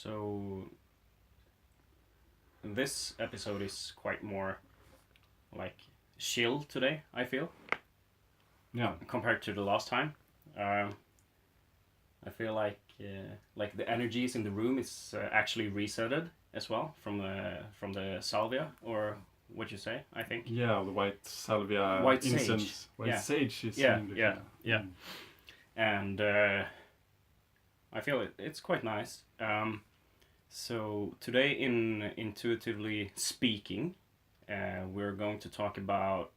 So this episode is quite more like chill today, I feel. Yeah. Compared to the last time. I feel like the energies in the room is actually resetted as well from the salvia, or what you say, I think. Yeah, the white salvia White incense. sage. White Yeah. sage is Yeah, named it, yeah. And I feel it's quite nice. So today in Intuitively Speaking, we're going to talk about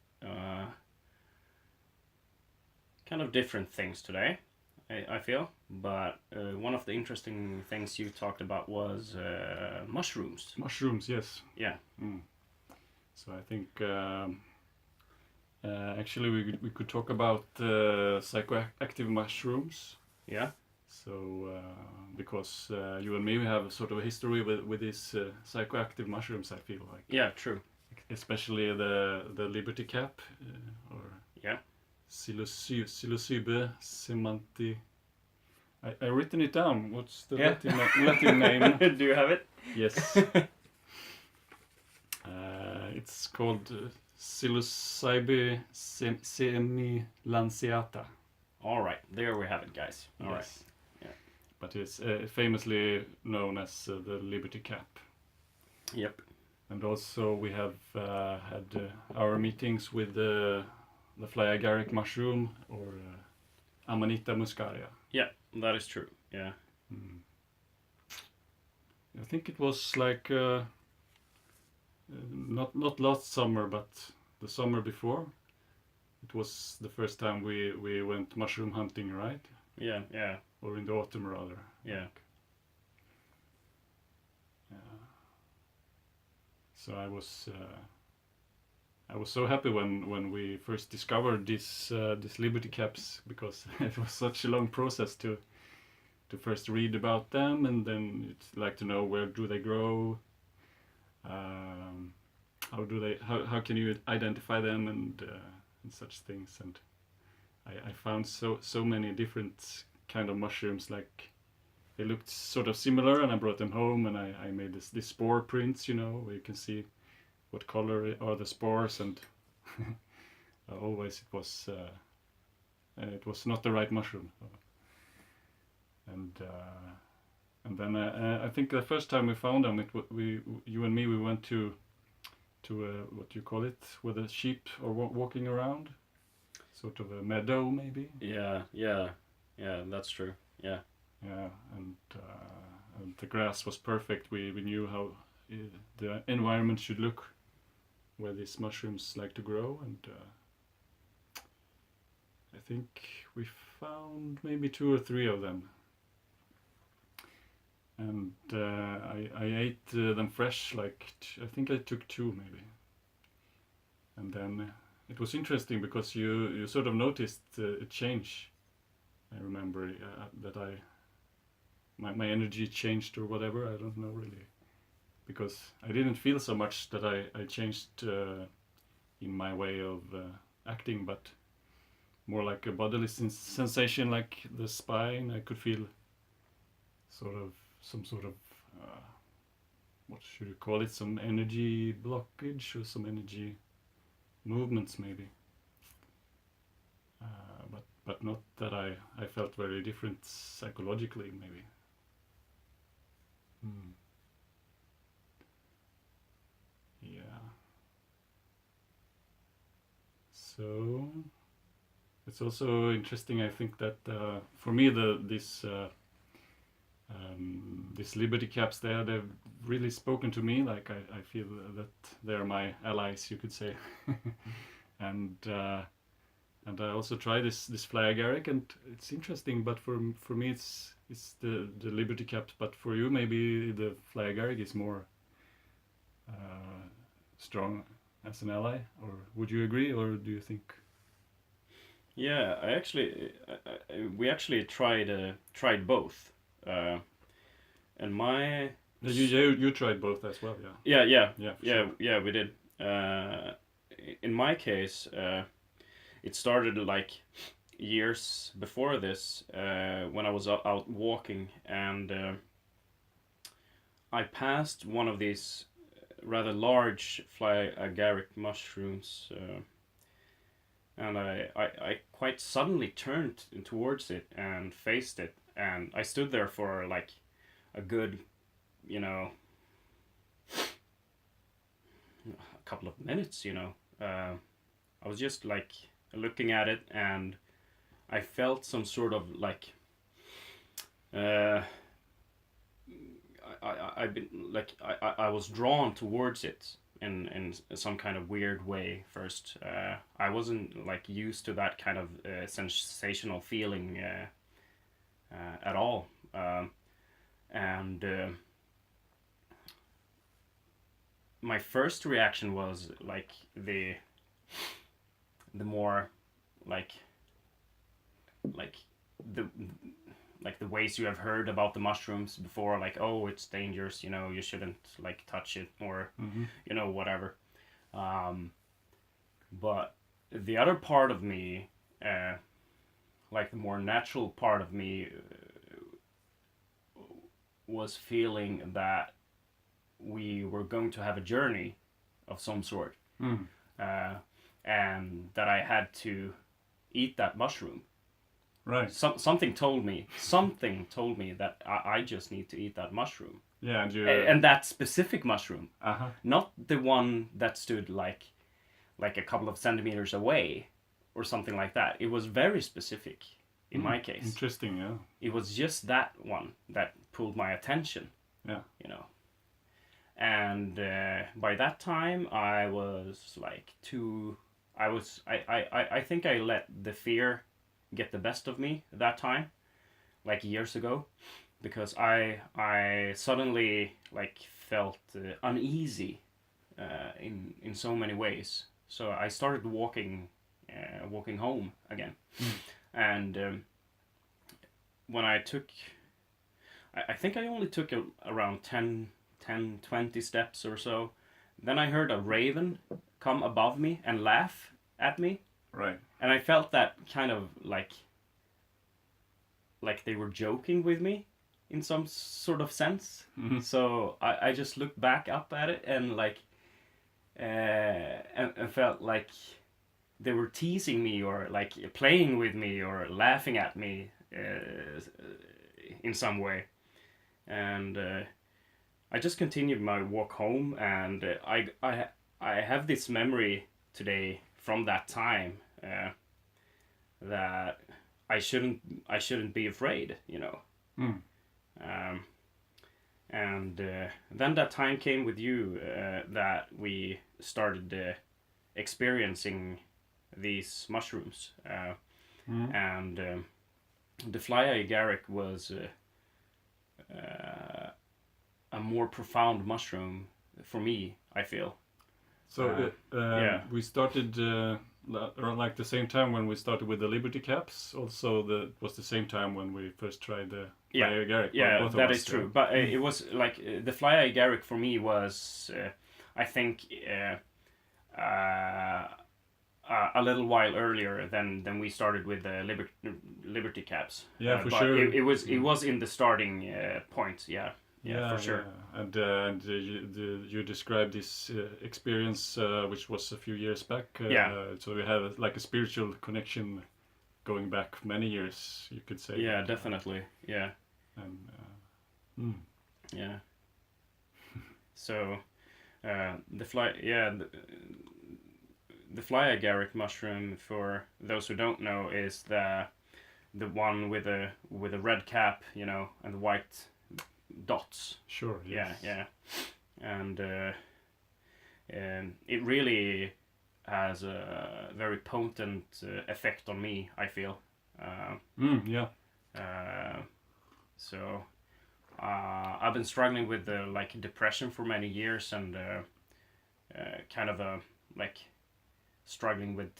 kind of different things today, I feel. But one of the interesting things you talked about was mushrooms. Mushrooms, yes. Yeah. So I think actually we could talk about psychoactive mushrooms. Yeah. So because you and me, we have sort of a history with these psychoactive mushrooms, I feel like. Yeah, true. Especially the Liberty Cap or Yeah. Psilocybe semanti. I written it down. What's the Yeah. Latin name? Do you have it? Yes. It's called Psilocybe Semilanceata. All right, there we have it, guys. All right. Yeah. But it's famously known as the Liberty Cap. Yep. And also we have had our meetings with the fly agaric mushroom or Amanita muscaria. Yeah, that is true. Yeah. I think it was like not last summer, but the summer before. It was the first time we went mushroom hunting, right? Yeah, yeah. Or in the autumn rather. Yeah. So I was so happy when we first discovered these Liberty Caps, because it was such a long process to first read about them, and then you'd like to know where do they grow, how can you identify them, and such things. And I found so many different kind of mushrooms, like they looked sort of similar, and I brought them home, and I made this spore prints, where you can see what color are the spores, and always it was not the right mushroom. And then I think the first time we found them, you and me, we went to what do you call it, where the sheep are walking around, sort of a meadow maybe. Yeah, that's true. Yeah. Yeah, and the grass was perfect. We knew how the environment should look where these mushrooms like to grow, and I think we found maybe 2 or 3 of them. And I ate them fresh, like I think I took 2 maybe. And then it was interesting because you sort of noticed a change. I remember that my energy changed or whatever, I don't know really. Because I didn't feel so much that I changed in my way of acting, but more like a bodily sensation, like the spine. I could feel some sort of what should you call it, some energy blockage or some energy movements maybe, but not that I felt very different psychologically maybe. Yeah. So it's also interesting, I think, that for me this Liberty Caps, they've really spoken to me. Like I feel that they're my allies, you could say. And I also try this fly agaric, and it's interesting. But for me, it's the Liberty Caps. But for you, maybe the fly agaric is more strong as an ally. Or would you agree, or do you think? Yeah, we actually tried both. And my you tried both as well, yeah. Yeah, we did. In my case, it started like years before this, when I was out walking, and I passed one of these rather large fly agaric mushrooms, and I quite suddenly turned towards it and faced it, and I stood there for like a good, you know, a couple of minutes, you know. I was just like looking at it, and I felt some sort of like I've been like I was drawn towards it in some kind of weird way first. I wasn't like used to that kind of sensational feeling at all, and my first reaction was like the more like like the like the ways you have heard about the mushrooms before, like, oh, it's dangerous, you know, you shouldn't like touch it, or you know, whatever. But the other part of me, like the more natural part of me, was feeling that we were going to have a journey of some sort, and that I had to eat that mushroom. Right. Something told me that I just need to eat that mushroom. Yeah, and and that specific mushroom, Uh-huh. not the one that stood like a couple of centimeters away, or something like that. It was very specific in my case. Interesting, yeah. It was just that one that pulled my attention. Yeah. You know. And by that time, I was like I think I let the fear get the best of me that time, like years ago, because I suddenly like felt uneasy in so many ways. So I started walking home again, and when I took, I think I only took around 10, 20 steps or so. Then I heard a raven come above me and laugh at me. Right. And I felt that kind of like they were joking with me in some sort of sense. So I just looked back up at it and like and felt like they were teasing me, or like playing with me, or laughing at me in some way. And I just continued my walk home, and I have this memory today from that time that I shouldn't be afraid, you know. And then that time came with you that we started experiencing these mushrooms, and the fly agaric was a more profound mushroom for me, I feel. So yeah. we started around like the same time when we started with the Liberty caps. Also, was the same time when we first tried the fly agaric. Yeah, both that of is us, true. But it was like the fly agaric for me was, I think, a little while earlier than we started with the Liberty caps. Yeah, for but sure. It was in the starting point. Yeah. Yeah, for sure. Yeah. And you described this experience, which was a few years back. So we had like a spiritual connection going back many years, you could say. Yeah, definitely. Yeah. And yeah. So the fly agaric mushroom, for those who don't know, is the one with a red cap, you know, and the white dots. Sure. Yes. Yeah. And it really has a very potent effect on me, I feel. Yeah. So I've been struggling with like depression for many years, and kind of like struggling with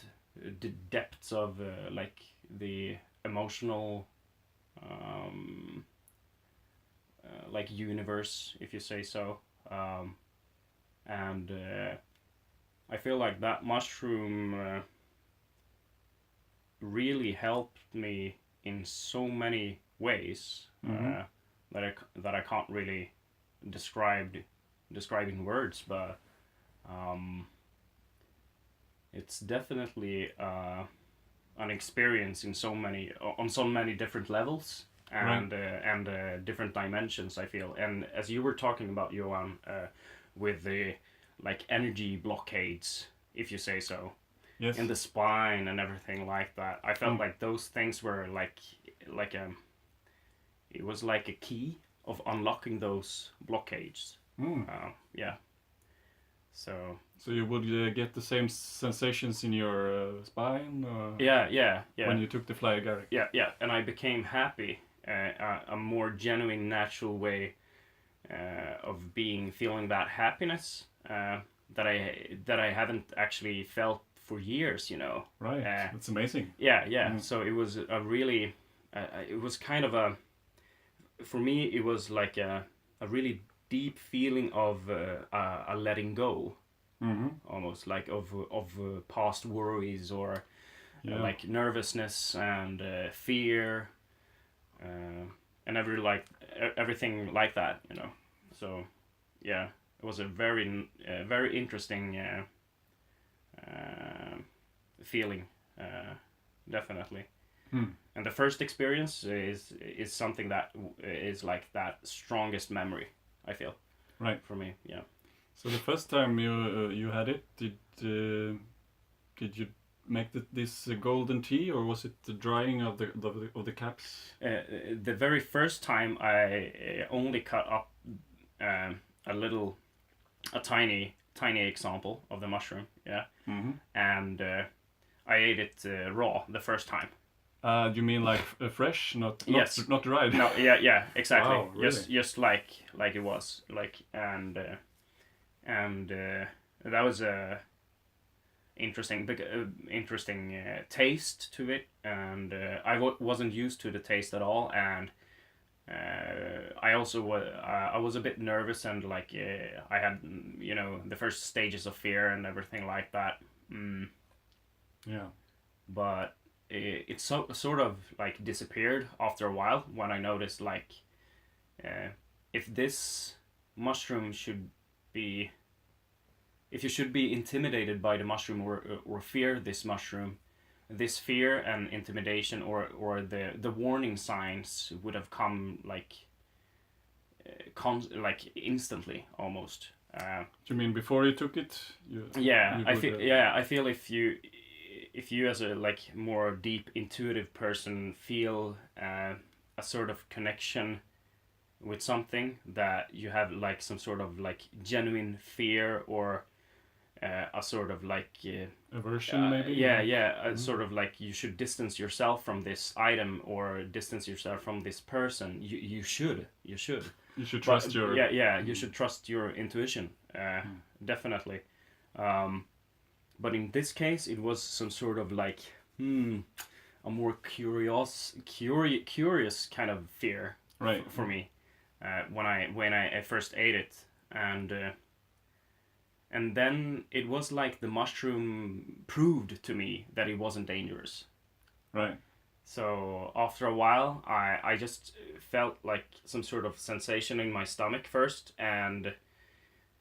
the depths of like the emotional like universe, if you say so. And I feel like that mushroom really helped me in so many ways that I can't really describe in words, but it's definitely an experience on so many different levels and different dimensions, I feel. And as you were talking about, Johan, with the like energy blockades, if you say so, Yes. in the spine and everything like that, I felt like those things were like it was like a key of unlocking those blockades. Yeah. So you would get the same sensations in your spine? yeah. When you took the fly agaric? Yeah, and I became happy. A more genuine, natural way of feeling that happiness that I haven't actually felt for years. Right. That's amazing. Yeah. So it was a really, it was kind of for me it was like a really deep feeling of a letting go. Almost like of past worries or like nervousness and fear and everything like that, So yeah, it was a very interesting feeling, definitely. And the first experience is something that is like that strongest memory, I feel. Right. For me, yeah. So the first time you had it, did you make this golden tea, or was it the drying of the caps? The very first time I only cut up a tiny example of the mushroom, yeah, and I ate it raw the first time. You mean like fresh, not yes, not dried? No, yeah, exactly. Wow, really? Just like it was, and that was a interesting taste to it, and I wasn't used to the taste at all, and I also I was a bit nervous, and like I had the first stages of fear and everything like that. Yeah. But it sort of like disappeared after a while when I noticed like if this mushroom if you should be intimidated by the mushroom or fear this mushroom, this fear and intimidation or the warning signs would have come like instantly almost. Do you mean before you took it? I feel if you as a like more deep intuitive person feel a sort of connection with something, that you have like some sort of like genuine fear or a sort of like aversion, maybe. Sort of like you should distance yourself from this item or distance yourself from this person. You should trust your you should trust your intuition, definitely. But in this case, it was some sort of like a more curious kind of fear, right, for me, when I first ate it, and then it was like the mushroom proved to me that it wasn't dangerous. Right. So after a while, I just felt like some sort of sensation in my stomach first, and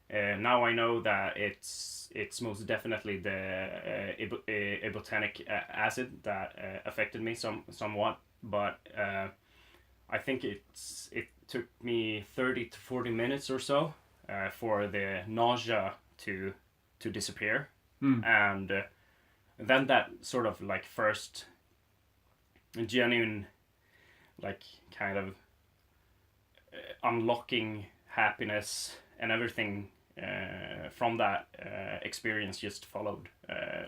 now I know that it's most definitely the ibotenic acid that affected me somewhat, but I think it took me 30 to 40 minutes or so for the nausea to disappear, and then that sort of like first genuine like kind of unlocking happiness and everything from that experience just followed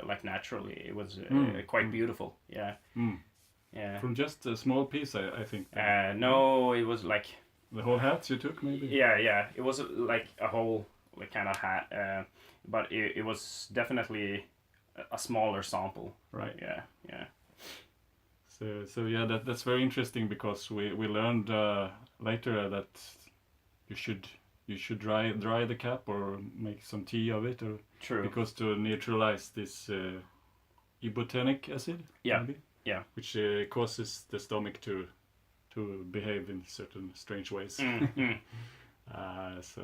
like naturally. It was quite beautiful. Yeah. Yeah. From just a small piece, I think. No, it was like the whole hat you took, maybe. Yeah. It was like a whole like kind of hat, but it was definitely a smaller sample. Right. Yeah. So yeah, that's very interesting, because we learned later that you should dry the cap or make some tea of it, or true, because to neutralize this ibotenic acid. Maybe? Yeah. Which causes the stomach to behave in certain strange ways. So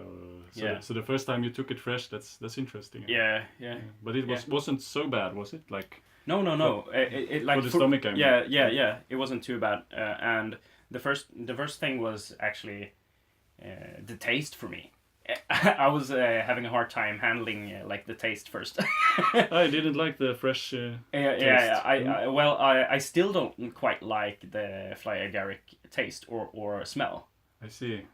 Yeah. so the first time you took it fresh, that's interesting. Yeah, yeah. But it wasn't so bad, was it? Like No. It like for the stomach, I mean. Yeah. It wasn't too bad. And the first thing was actually the taste for me. I was having a hard time handling like the taste first. I didn't like the fresh taste. I still don't quite like the fly agaric taste or smell. I see.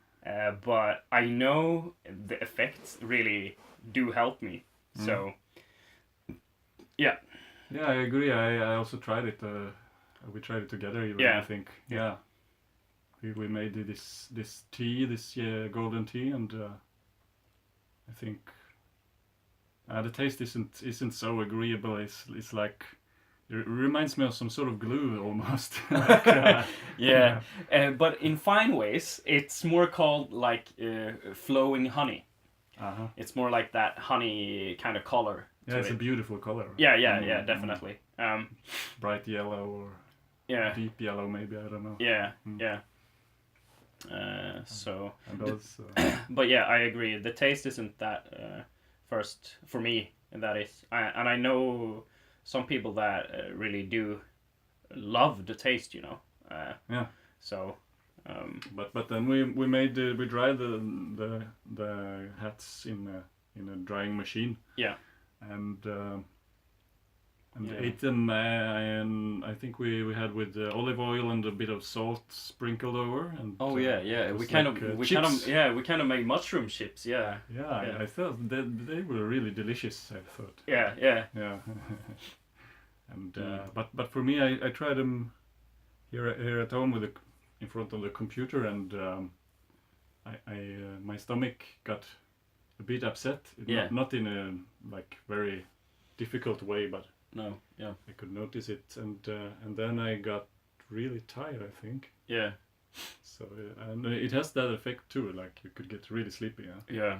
But I know the effects really do help me. So, yeah. Yeah, I agree. I also tried it. We tried it together even, Yeah. I think. Yeah. We made this tea, this golden tea, and I think the taste isn't so agreeable. It's like it reminds me of some sort of glue almost. Like, Yeah. But in fine ways, it's more called like flowing honey. Uh-huh. It's more like that honey kind of color. Yeah, it's a beautiful color. Yeah, definitely. Bright yellow or deep yellow, maybe, I don't know. Yeah. So, and those, but yeah, I agree. The taste isn't that first for me. That is, and I know some people that really do love the taste. Yeah. So. But then we dried the hats in a drying machine. Yeah. And ate them. And I think we had with olive oil and a bit of salt sprinkled over. And we kind of made mushroom chips. Yeah. Yeah. I thought they were really delicious. I thought. Yeah. And but for me, I tried them here at home in front of the computer, and my stomach got a bit upset. Not in a like very difficult way, but no, yeah, I could notice it, and then I got really tired, I think. Yeah. So and it has that effect too. Like you could get really sleepy. Yeah.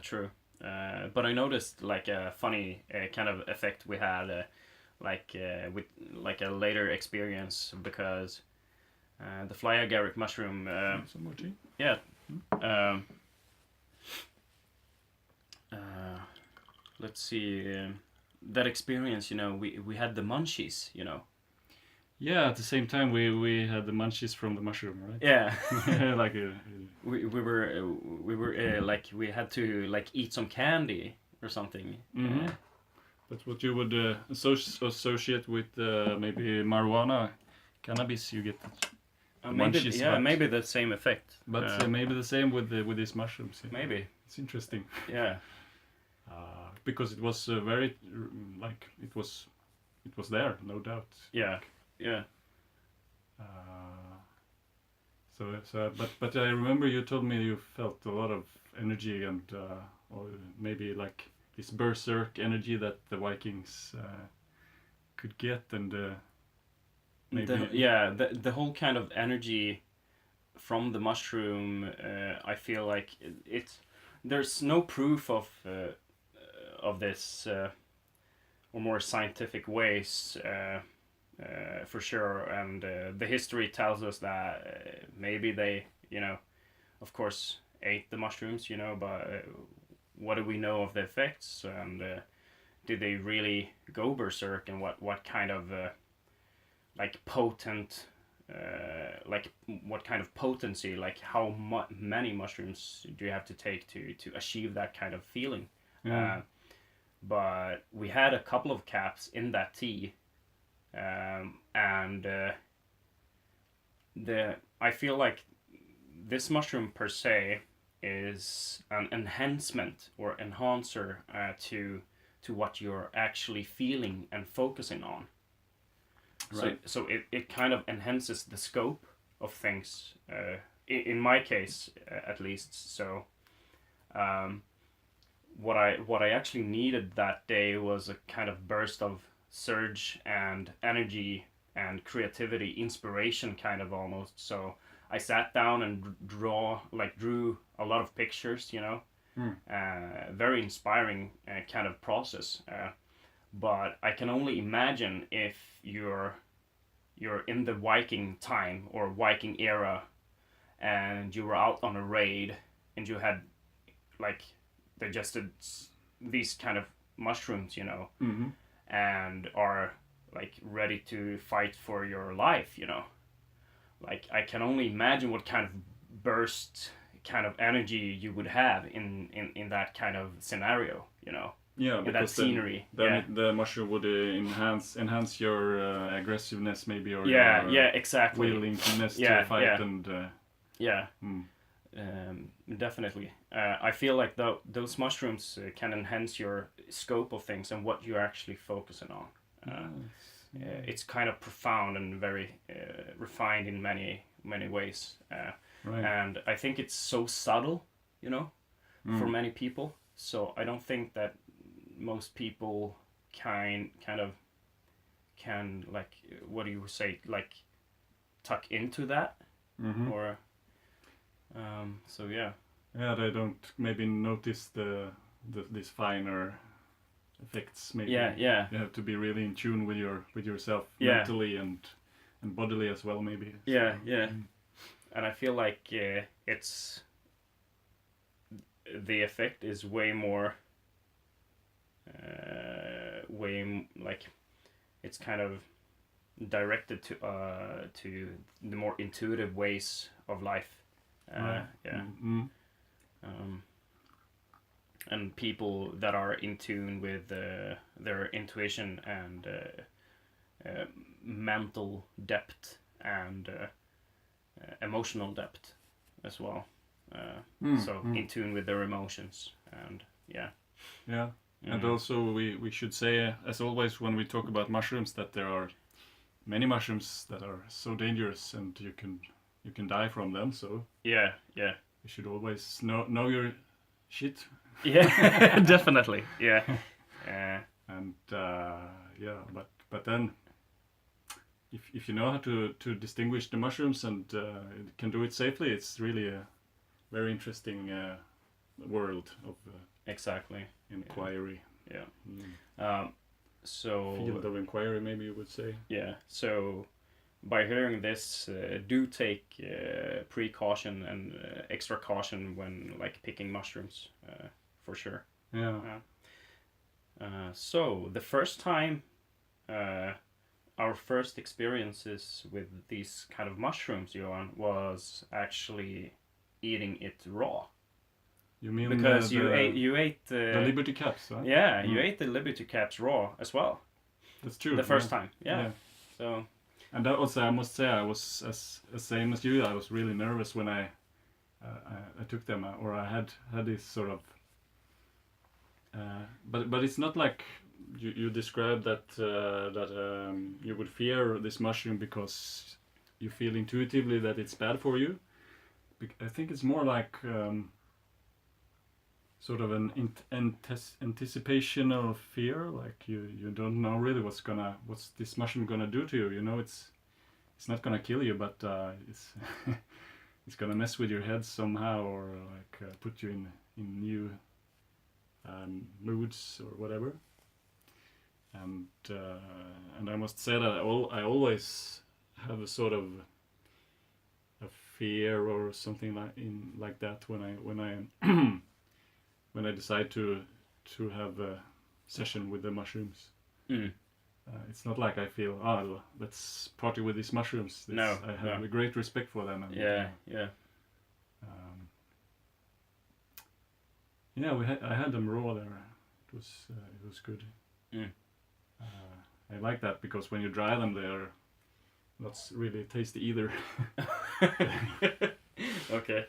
True. But I noticed like a funny kind of effect we had, with like a later experience because. The fly agaric mushroom. Some more tea? Yeah. Let's see. That experience, we had the munchies, Yeah, at the same time we had the munchies from the mushroom, right? Yeah. Like we were like we had to like eat some candy or something. Mm-hmm. That's what you would associate with maybe marijuana, cannabis. You get. Maybe the same effect. But maybe the same with these mushrooms. Yeah. Maybe. It's interesting. Yeah. Because it was very it was there, no doubt. Yeah. Yeah. But I remember you told me you felt a lot of energy and or maybe like this berserk energy that the Vikings could get and. The whole kind of energy from the mushroom, I feel like there's no proof of this or more scientific ways for sure, and the history tells us that maybe they of course ate the mushrooms, but what do we know of the effects, and did they really go berserk, and what kind of like potent, like what kind of potency, like how many mushrooms do you have to take to achieve that kind of feeling? Yeah. But we had a couple of caps in that tea, and I feel like this mushroom per se is an enhancement or enhancer to what you're actually feeling and focusing on. Right. So it kind of enhances the scope of things, in my case at least. So what I actually needed that day was a kind of burst of surge and energy and creativity, inspiration kind of almost. So I sat down and drew a lot of pictures, very inspiring kind of process. But I can only imagine if you're in the Viking time or Viking era and you were out on a raid and you had like digested these kind of mushrooms, Mm-hmm. and are like ready to fight for your life, like I can only imagine what kind of burst kind of energy you would have in that kind of scenario, Yeah, in that because scenery. then the mushroom would enhance your aggressiveness, maybe, or Yeah, your exactly. willingness Yeah, to fight, yeah. and Yeah, mm, definitely. I feel like those mushrooms can enhance your scope of things and what you're actually focusing on. It's kind of profound and very refined in many ways. right. And I think it's so subtle, for Mm. many people. So I don't think that most people can like, what do you say, like tuck into that, Mm-hmm. or so yeah. Yeah, they don't maybe notice these finer effects. Maybe Yeah. you have to be really in tune with yourself, Yeah. mentally and bodily as well, maybe. Yeah, So, yeah. And I feel like it's the effect is way more like it's kind of directed to the more intuitive ways of life. Right. Yeah. Mm-hmm. And people that are in tune with their intuition and mental depth and emotional depth as well. So in tune with their emotions, and yeah. Yeah. And also we should say, as always, when we talk about mushrooms, that there are many mushrooms that are so dangerous, and you can die from them. So yeah. you should always know your shit. Yeah, definitely. Yeah. And yeah, but then if you know how to distinguish the mushrooms and can do it safely, it's really a very interesting world of Exactly. inquiry. Yeah. So Field of inquiry, maybe you would say. yeah. So by hearing this, do take precaution and extra caution when like picking mushrooms, for sure. Yeah. So the first time, our first experiences with these kind of mushrooms, Johan, was actually eating it raw. You mean Because you ate the Liberty Caps, right? Yeah, you ate the Liberty Caps raw as well. That's true. The first time, yeah. So. And that also, I must say, I was as same as you. I was really nervous when I took them, or I had this sort of. But it's not like you described that you would fear this mushroom because you feel intuitively that it's bad for you. I think it's more like sort of an anticipational fear, like you don't know really what's this mushroom gonna do to you. You know, it's not gonna kill you, but it's it's gonna mess with your head somehow, or like put you in new moods or whatever. And I must say that I always have a sort of a fear or something like that when I when I decide to have a session with the mushrooms. It's not like I feel, let's party with these mushrooms. No, I have a great respect for them. And, yeah. I had them raw there. It was good. I like that because when you dry them, they are not really tasty either. Okay.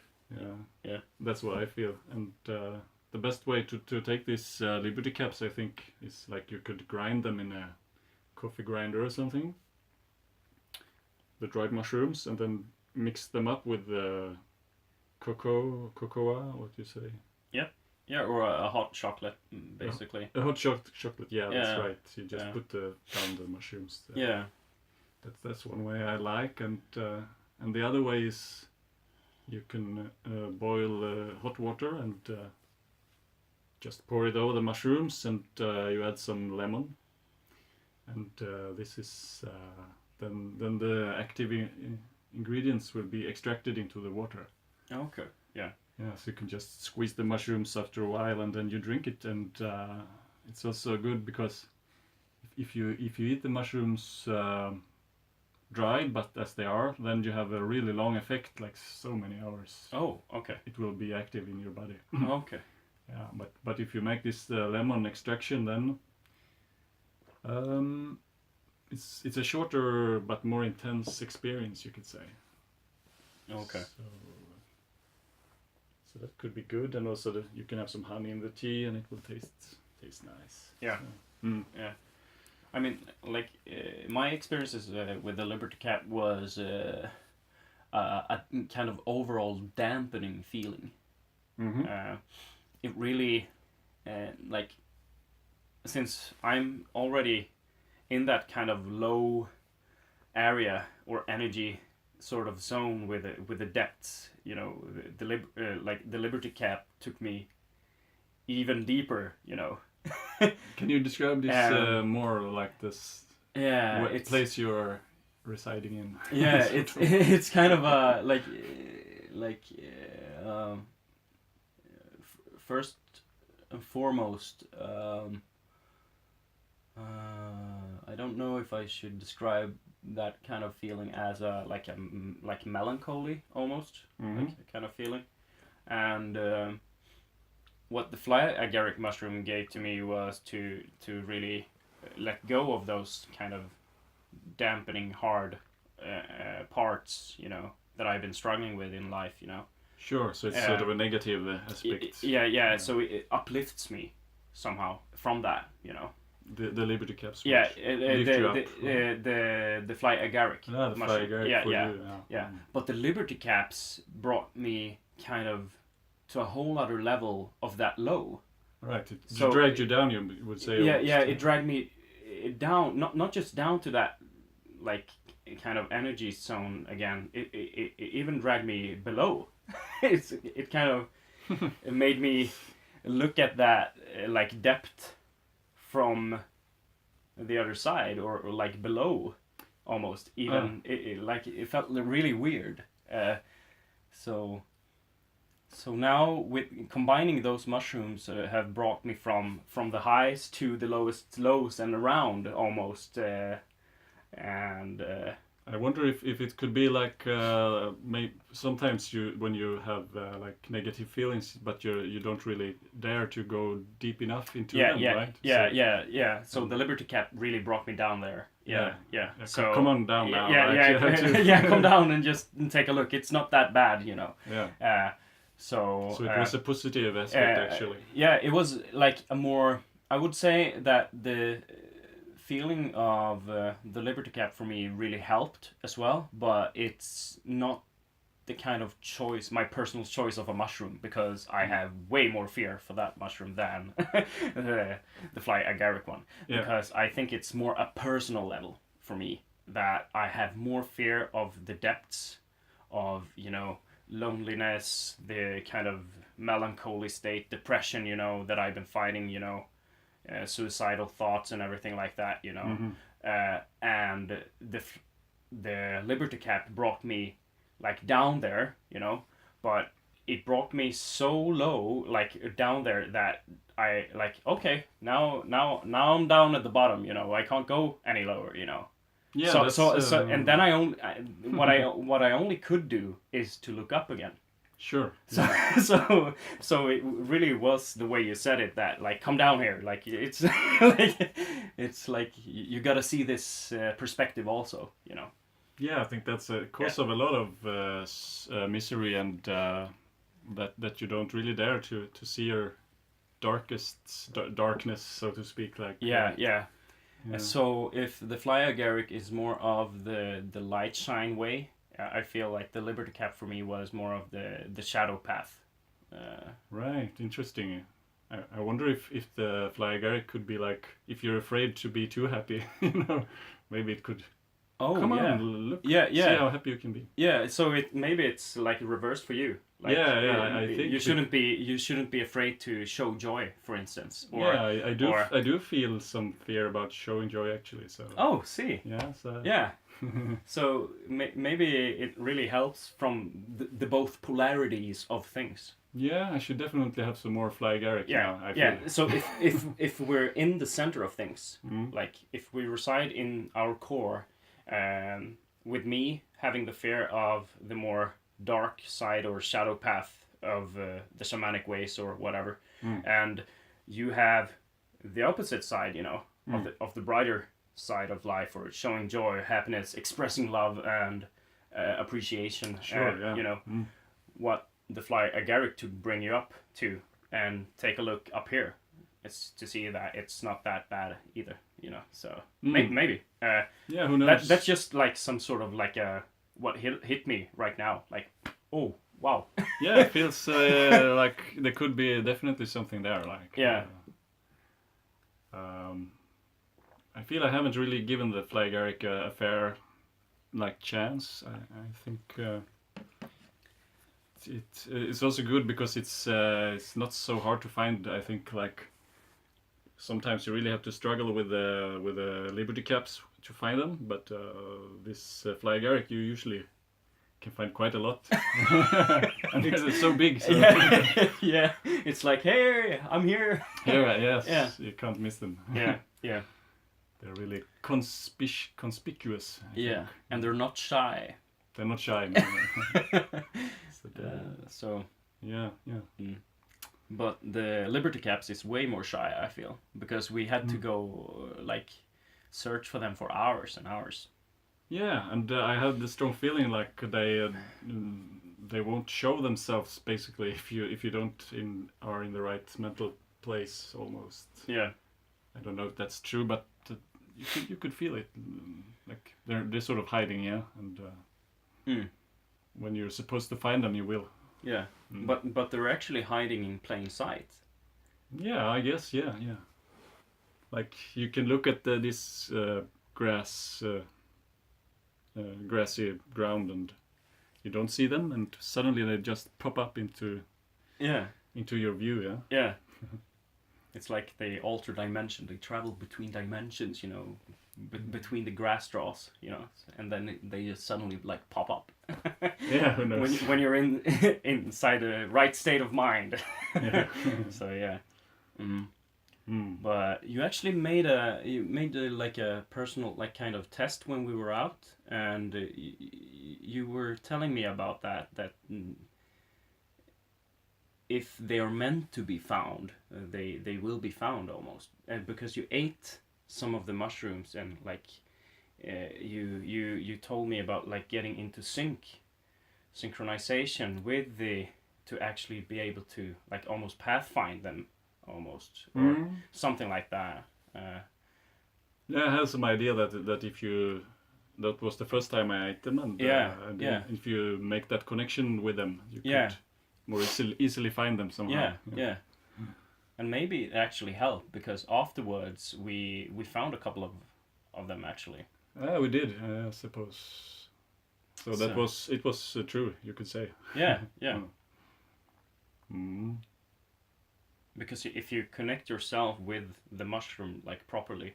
Yeah. That's what I feel. And the best way to take these Liberty Caps, I think, is like you could grind them in a coffee grinder or something, the dried mushrooms, and then mix them up with cocoa, what do you say? Yeah, or a hot chocolate, basically. A hot chocolate, yeah, Yeah. that's right. You just put down the mushrooms. Yeah. That's one way I like, and the other way is you can boil hot water and just pour it over the mushrooms, and you add some lemon, and this is then the active ingredients will be extracted into the water. Okay. Yeah. Yeah, so you can just squeeze the mushrooms after a while, and then you drink it, and it's also good because if you eat the mushrooms dry, but as they are, then you have a really long effect, like so many hours. Oh, okay. It will be active in your body. Okay. Yeah, but if you make this lemon extraction, then it's a shorter but more intense experience, you could say. Okay. So that could be good, and also you can have some honey in the tea, and it will taste nice. Yeah. So, Yeah. I mean, like my experiences with the Liberty Cap was a kind of overall dampening feeling. It really, like, since I'm already in that kind of low area or energy sort of zone with the depths, you know, the Liberty Cap took me even deeper, you know. Can you describe this more, like this? Yeah, what place you're residing in? Yeah, it's kind of first and foremost, I don't know if I should describe that kind of feeling as like melancholy almost, like a kind of feeling, and what the fly agaric mushroom gave to me was to really let go of those kind of dampening hard parts, you know, that I've been struggling with in life, you know. Sure, so it's sort of a negative aspect. Yeah, so it uplifts me somehow from that, you know. The Liberty Caps. Yeah, the fly agaric. The fly agaric for you. Yeah. But the Liberty Caps brought me kind of to a whole other level of that low. Right, it dragged you down, you would say. Yeah, it dragged me down, not just down to that, like, kind of energy zone again. It even dragged me below. It kind of it made me look at that like depth from the other side, or like below, almost even. It felt really weird. So now, with combining those mushrooms, have brought me from the highs to the lowest lows and around almost, and I wonder if it could be like sometimes when you have like negative feelings, but you don't really dare to go deep enough into them, right? Yeah. So the Liberty Cap really brought me down there. Yeah. So come on down now. Yeah, come down and just take a look. It's not that bad, you know. Yeah. So it was a positive aspect, actually. Yeah, it was like a more. I would say that the feeling of the Liberty Cap for me really helped as well, but it's not the kind of choice, my personal choice of a mushroom, because I have way more fear for that mushroom than the fly agaric one. Yeah. Because I think it's more a personal level for me, that I have more fear of the depths of, you know, loneliness, the kind of melancholy state, depression, you know, that I've been fighting, you know, suicidal thoughts and everything like that, you know. And the Liberty Cap brought me like down there, you know, but it brought me so low, like down there, that I like, okay, now I'm down at the bottom, you know, I can't go any lower, you know. Yeah. So and then I only what I only could do is to look up again. Sure. So it really was the way you said it, that like, come down here, like it's like it's like you got to see this perspective also, you know. Yeah, I think that's a cause of a lot of misery, and that you don't really dare to see your darkest darkness, so to speak. Like yeah. So if the fly agaric is more of the light shine way, I feel like the Liberty Cap for me was more of the shadow path. Right, interesting. I wonder if the fly agaric could be like, if you're afraid to be too happy, you know, maybe it could. Oh, come yeah. on, look. Yeah. See how happy you can be. Yeah, so maybe it's like reversed for you. Like, I think you shouldn't be afraid to show joy, for instance. Or, I do feel some fear about showing joy, actually. So. Oh, see. Yeah. So. Yeah. So maybe it really helps from the both polarities of things. Yeah, I should definitely have some more fly agaric now. I Yeah. feel. So if we're in the center of things, like if we reside in our core, with me having the fear of the more dark side or shadow path of the shamanic ways or whatever, and you have the opposite side, you know, of the brighter side of life, or showing joy, happiness, expressing love and appreciation. Sure, yeah. You know, what the fly agaric to bring you up to, and take a look up here. It's to see that it's not that bad either, you know. So maybe. Yeah, who knows? That's just like some sort of like what hit me right now. Like, oh wow. Yeah, it feels like there could be definitely something there. Like, Yeah. I feel I haven't really given the fly agaric a fair like chance. I think it's also good because it's not so hard to find. I think like sometimes you really have to struggle with the Liberty caps to find them, but this fly agaric you usually can find quite a lot, and it's so big. So. Yeah. Yeah, it's like, hey, I'm here. Yeah, yes, Yeah. you can't miss them. Yeah. They're really conspicuous. I Yeah, think. and they're not shy. They're not shy. No. So. Yeah. But the Liberty caps is way more shy, I feel, because we had to go like search for them for hours and hours. Yeah, and I had the strong feeling like they won't show themselves basically if you don't are in the right mental place almost. Yeah. I don't know if that's true, but you could feel it, like they're sort of hiding, yeah, and when you're supposed to find them, you will. Yeah, but they're actually hiding in plain sight. Yeah, I guess, yeah. Like you can look at this grassy ground, and you don't see them, and suddenly they just pop up into your view, yeah. Yeah. It's like they alter dimension. They travel between dimensions, you know, between the grass straws, you know, and then they just suddenly like pop up. Yeah, who knows? when you're inside the right state of mind. Yeah. So yeah. But you actually made a like a personal like kind of test when we were out, and you were telling me about that if they are meant to be found, they will be found almost, because you ate some of the mushrooms, and like you told me about like getting into synchronization with to actually be able to like almost pathfind them almost, or something like that. Yeah, I have some idea that if you that was the first time I ate them, and if you make that connection with them, you could more easily find them somehow. Yeah. And maybe it actually helped, because afterwards we found a couple of them actually. We did, I suppose. So that was true, you could say. Yeah. Because if you connect yourself with the mushroom like properly,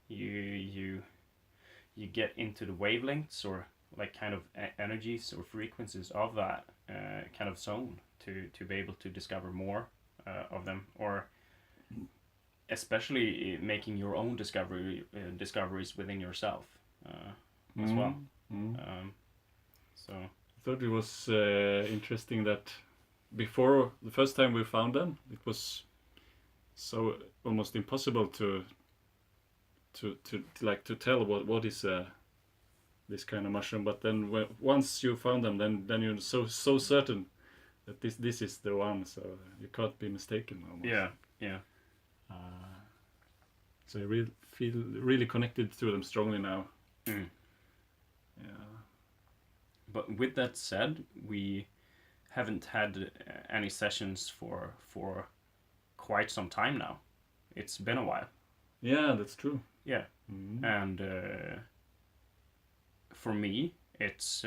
you get into the wavelengths, or like kind of energies or frequencies of that kind of zone to be able to discover more of them, or especially making your own discoveries within yourself as well. So I thought it was interesting that before the first time we found them, it was so almost impossible to tell what is this kind of mushroom. But then once you found them, then you're so certain that this is the one, so you can't be mistaken almost. Yeah. So I feel really connected to them strongly now. Yeah. But with that said, we haven't had any sessions for quite some time now. It's been a while. Yeah, that's true. Yeah. And for me, it's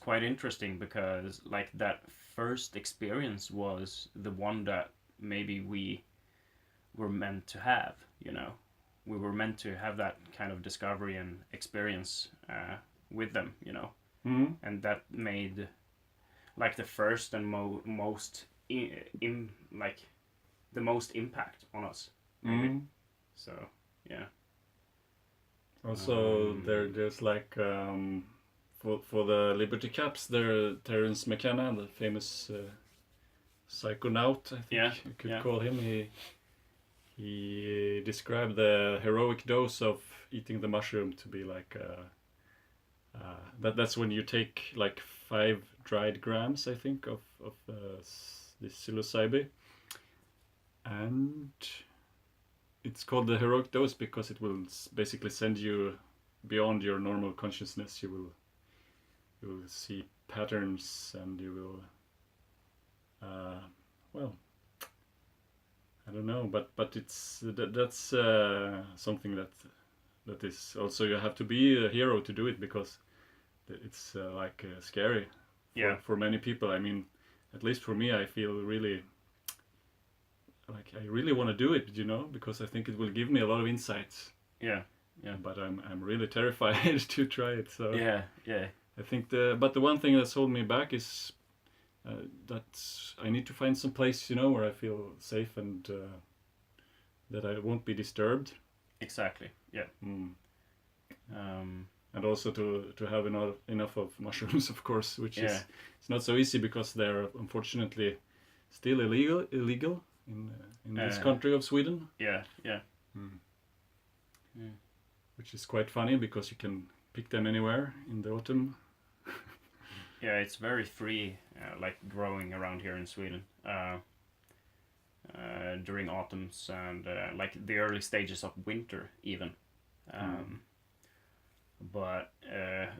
quite interesting, because like that first experience was the one that maybe we were meant to have, you know. We were meant to have that kind of discovery and experience with them, you know. And that made like the first and most like the most impact on us. Maybe. Mm. So yeah. Also, there's like for the Liberty Caps, there Terence McKenna, the famous psychonaut, I think you could call him. He described the heroic dose of eating the mushroom to be like that's when you take like 5 dried grams, I think, of this psilocybe, and it's called the heroic dose because it will basically send you beyond your normal consciousness. You will see patterns, and you will well, I don't know, but it's that's something that is also, you have to be a hero to do it, because it's like scary for many people. I mean, at least for me, I feel really like I really want to do it, because I think it will give me a lot of insights. Yeah. But I'm really terrified to try it. So yeah. I think the one thing that's holding me back is that I need to find some place, where I feel safe and that I won't be disturbed. Exactly. Yeah. And also to have enough of mushrooms, of course, which is it's not so easy because they're unfortunately still illegal in this country of Sweden. Yeah. Which is quite funny because you can pick them anywhere in the autumn. Yeah, it's very free, like growing around here in Sweden during autumns and like the early stages of winter even. But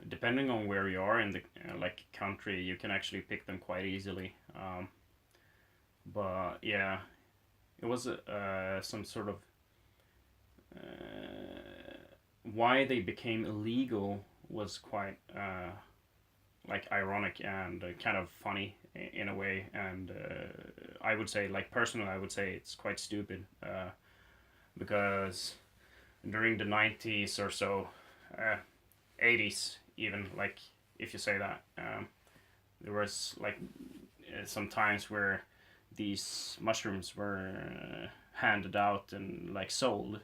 depending on where you are in the like country, you can actually pick them quite easily. But yeah, it was some sort of why they became illegal was quite like ironic and kind of funny in a way, and I would say, like personally, I would say it's quite stupid because during the 90s or so, 80s even, like if you say that, there was like some times where these mushrooms were handed out and like sold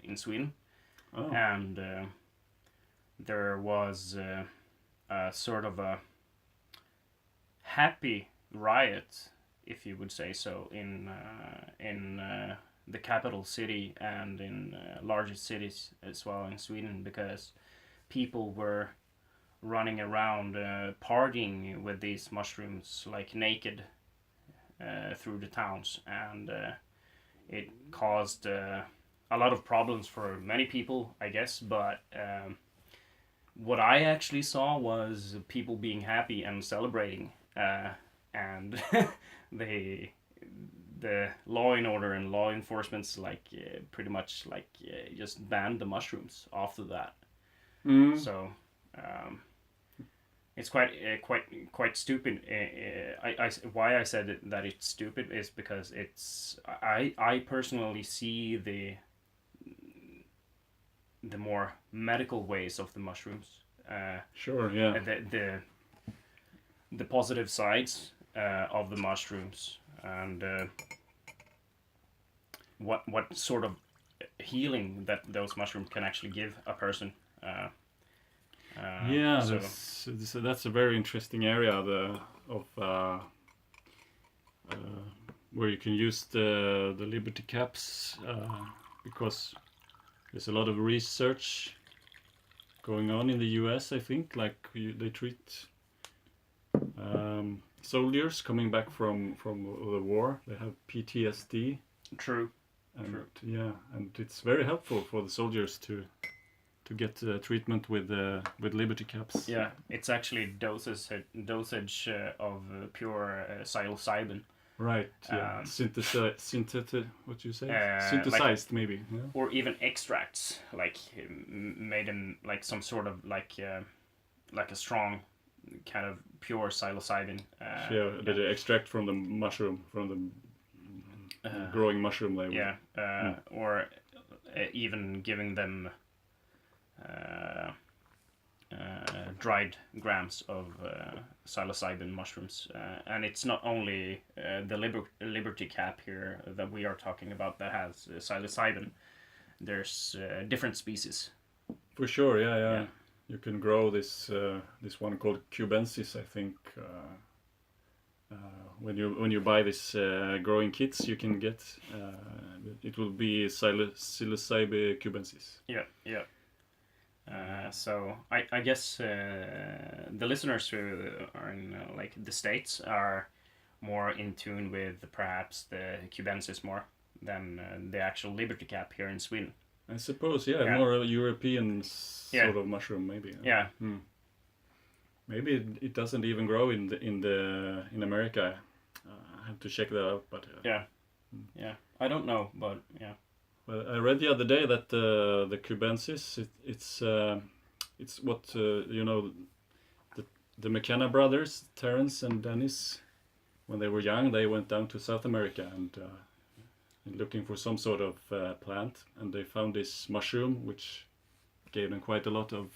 in Sweden. And there was sort of a happy riot, if you would say so, in the capital city and in larger cities as well in Sweden, because people were running around partying with these mushrooms like naked through the towns, and it caused a lot of problems for many people, I guess, but what I actually saw was people being happy and celebrating, and the law and order and law enforcement's like pretty much like just banned the mushrooms after that. So it's quite stupid. Why I said that it's stupid is because I personally see the more medical ways of the mushrooms. Sure, yeah. The positive sides of the mushrooms, and what sort of healing that those mushrooms can actually give a person. That's a very interesting area of where you can use the Liberty Caps because there's a lot of research going on in the US, I think. Like they treat soldiers coming back from the war. They have PTSD. True. Yeah, and it's very helpful for the soldiers to get treatment with Liberty Caps. Yeah, it's actually dosage of pure psilocybin. Right. Yeah. What you say? like, Synthesized, maybe. Yeah. Or even extracts, like made in like some sort of like a strong kind of pure psilocybin. That they extract from the mushroom, from the growing mushroom they or even giving them dried grams of psilocybin mushrooms, and it's not only the Liberty Cap here that we are talking about that has psilocybin. There's different species. For sure, yeah. You can grow this this one called cubensis, I think. When you buy this growing kits, you can get it will be Psilocybe cubensis. Yeah. So I guess the listeners who are in like the States are more in tune with perhaps the cubensis more than the actual Liberty Cap here in Sweden. I suppose, yeah. More a European sort of mushroom, maybe. Yeah. Maybe it doesn't even grow in America. I have to check that out, but yeah, I don't know, but yeah. Well, I read the other day that the cubensis it's what you know, the McKenna brothers, Terence and Dennis, when they were young, they went down to South America and looking for some sort of plant, and they found this mushroom which gave them quite a lot of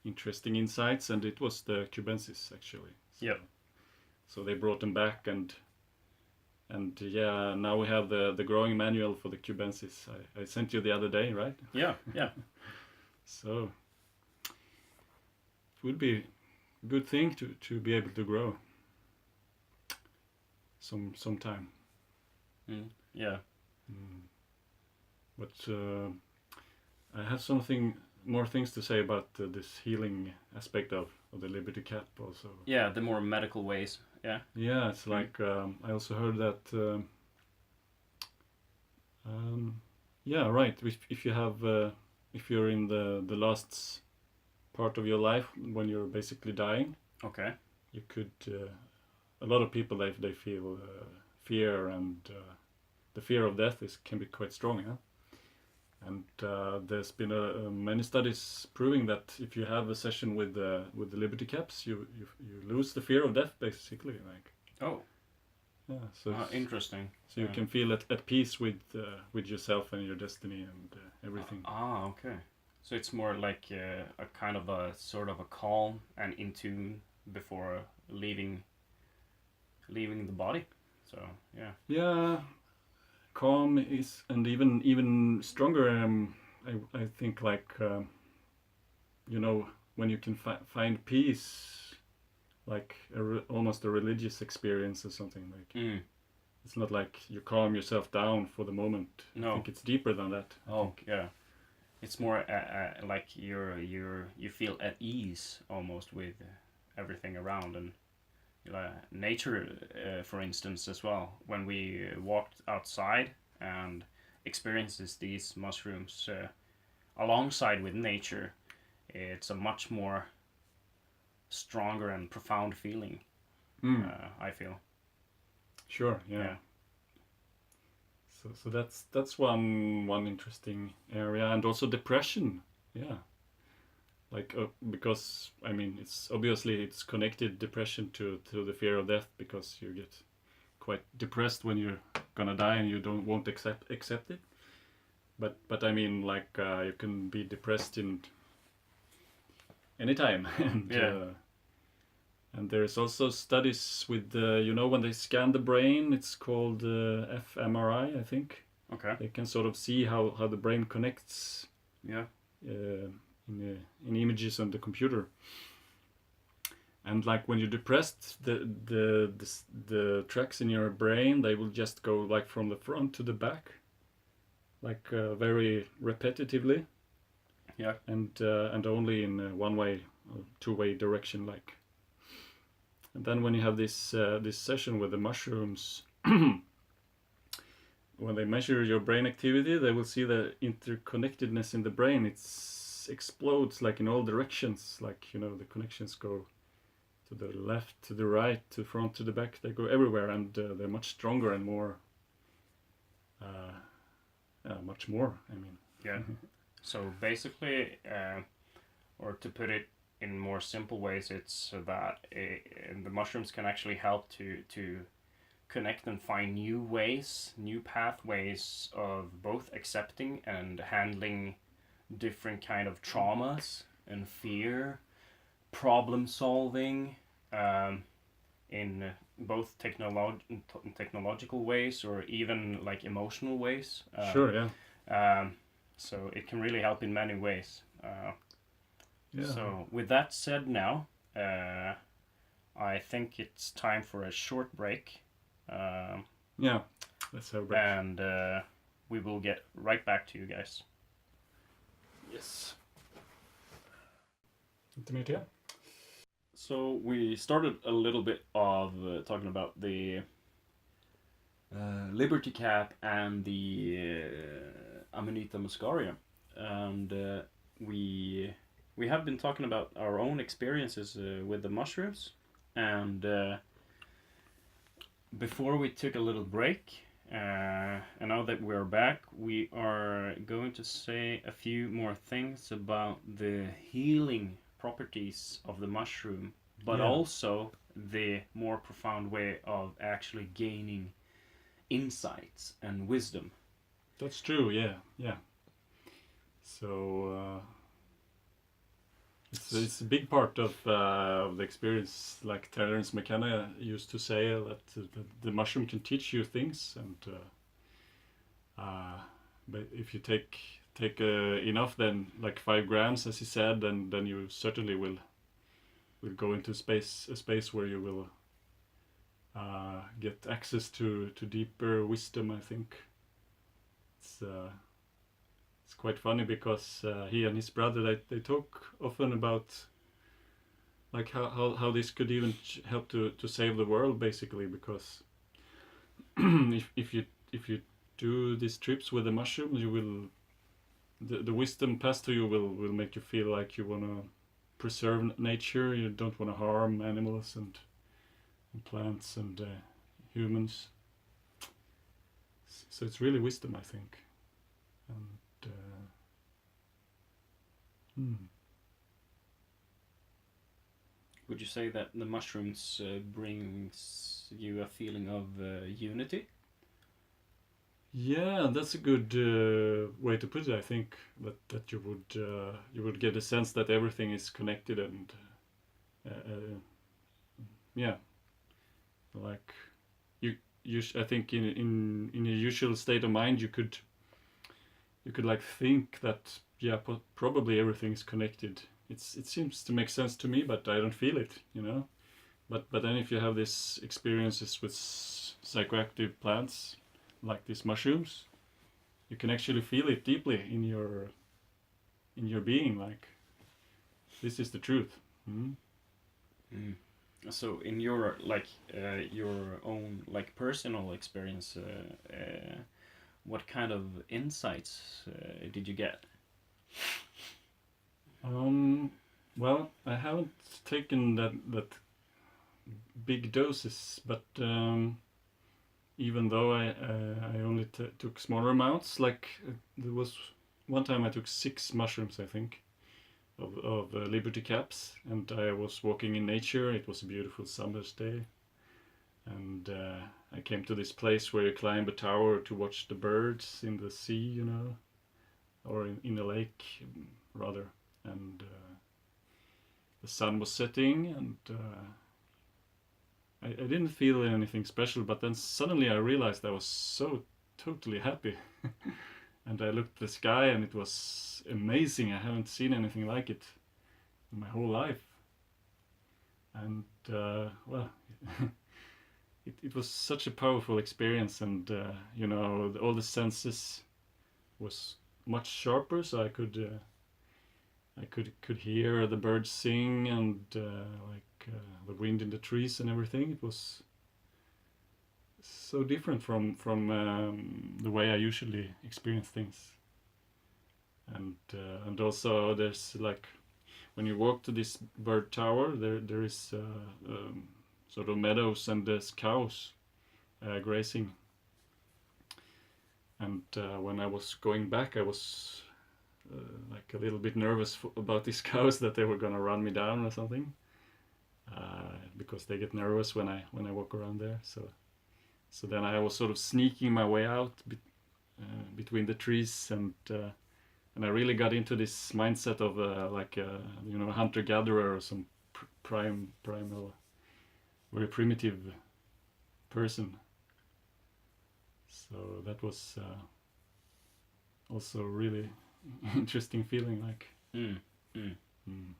interesting insights, and it was the cubensis actually. So, so they brought them back, and yeah, now we have the growing manual for the cubensis. I sent you the other day, right? Yeah. So it would be a good thing to be able to grow sometime. Yeah. But I have more things to say about this healing aspect of the Liberty Cap also. Yeah, the more medical ways. Yeah. Yeah, it's like I also heard that. Yeah, right. If you have, if you're in the last part of your life when you're basically dying. Okay. You could. A lot of people they feel fear, and the fear of death can be quite strong. Yeah. And there's been many studies proving that if you have a session with the Liberty Caps, you lose the fear of death, basically. Like. Oh. Yeah. So interesting. So you can feel at peace with yourself and your destiny and everything. Okay. So it's more like a kind of a sort of a calm and in tune before leaving the body. So yeah. Yeah. Calm is, and even stronger. I think like you know, when you can find peace, like almost a religious experience or something. Like it's not like you calm yourself down for the moment. No. I think it's deeper than that. Oh yeah, it's more like you feel at ease almost with everything around, and nature, for instance, as well. When we walked outside and experiences these mushrooms alongside with nature, it's a much more stronger and profound feeling. I feel. Sure. Yeah. So that's one interesting area, and also depression. Yeah. Like because I mean it's connected, depression, to the fear of death, because you get quite depressed when you're gonna die and you won't accept it. But I mean, like you can be depressed in anytime. And and there's also studies with you know, when they scan the brain, it's called fMRI, I think. Okay. They can sort of see how the brain connects. Yeah. In images on the computer, and like when you're depressed, the tracks in your brain, they will just go like from the front to the back, like very repetitively. Yeah. And only in one way or two-way direction, like. And then when you have this session with the mushrooms, when they measure your brain activity, they will see the interconnectedness in the brain. It explodes like in all directions, like, you know, the connections go to the left, to the right, to the front, to the back. They go everywhere, and they're much stronger and more much more, I mean. Yeah. So basically, or to put it in more simple ways, it's that the mushrooms can actually help to connect and find new ways, new pathways of both accepting and handling different kind of traumas and fear problem solving in both technological ways or even like emotional ways. Sure, yeah. So it can really help in many ways. Yeah. So with that said now, I think it's time for a short break. Yeah, let's have a break. And we will get right back to you guys. Yes. Intermediate, yeah. So we started a little bit of talking about the Liberty Cap and the Amanita Muscaria, and we have been talking about our own experiences with the mushrooms, and before we took a little break, and now that we're back, we are going to say a few more things about the healing properties of the mushroom, but also the more profound way of actually gaining insights and wisdom. That's true, yeah. So it's a big part of the experience. Like Terence McKenna used to say that the mushroom can teach you things, and but if you take enough, then like 5 grams, as he said, then you certainly will go into a space where you will get access to deeper wisdom. I think it's quite funny because he and his brother they talk often about like how this could even help to save the world, basically, because if you do these trips with the mushrooms, you will the wisdom passed to you will make you feel like you want to preserve nature. You don't want to harm animals and plants and humans. So it's really wisdom, I think. And Would you say that the mushrooms brings you a feeling of unity? Yeah, that's a good way to put it. I think that you would get a sense that everything is connected, and yeah, like I think in your usual state of mind you could like think that probably everything is connected. It seems to make sense to me, but I don't feel it, But then if you have these experiences with psychoactive plants like these mushrooms, you can actually feel it deeply in your being, like this is the truth. So in your your own like personal experience, what kind of insights did you get? Well, I haven't taken that big doses, but even though I only took smaller amounts, like there was one time I took 6 mushrooms, I think, of Liberty Caps, and I was walking in nature. It was a beautiful summer's day, and I came to this place where you climb a tower to watch the birds in the sea, or in a lake, rather, and the sun was setting, and I didn't feel anything special, but then suddenly I realized I was so totally happy. And I looked at the sky and it was amazing. I haven't seen anything like it in my whole life. And well, it was such a powerful experience, and all the senses was much sharper, so I could hear the birds sing, and the wind in the trees and everything. It was so different from the way I usually experience things. And also there's like when you walk to this bird tower, there is sort of meadows, and there's cows grazing. And when I was going back, I was like a little bit nervous about these cows, that they were gonna run me down or something, because they get nervous when I walk around there. So then I was sort of sneaking my way out between the trees, and I really got into this mindset of like a hunter-gatherer or primal, very primitive person. So that was also really interesting feeling. Like, Mm. Mm. mm.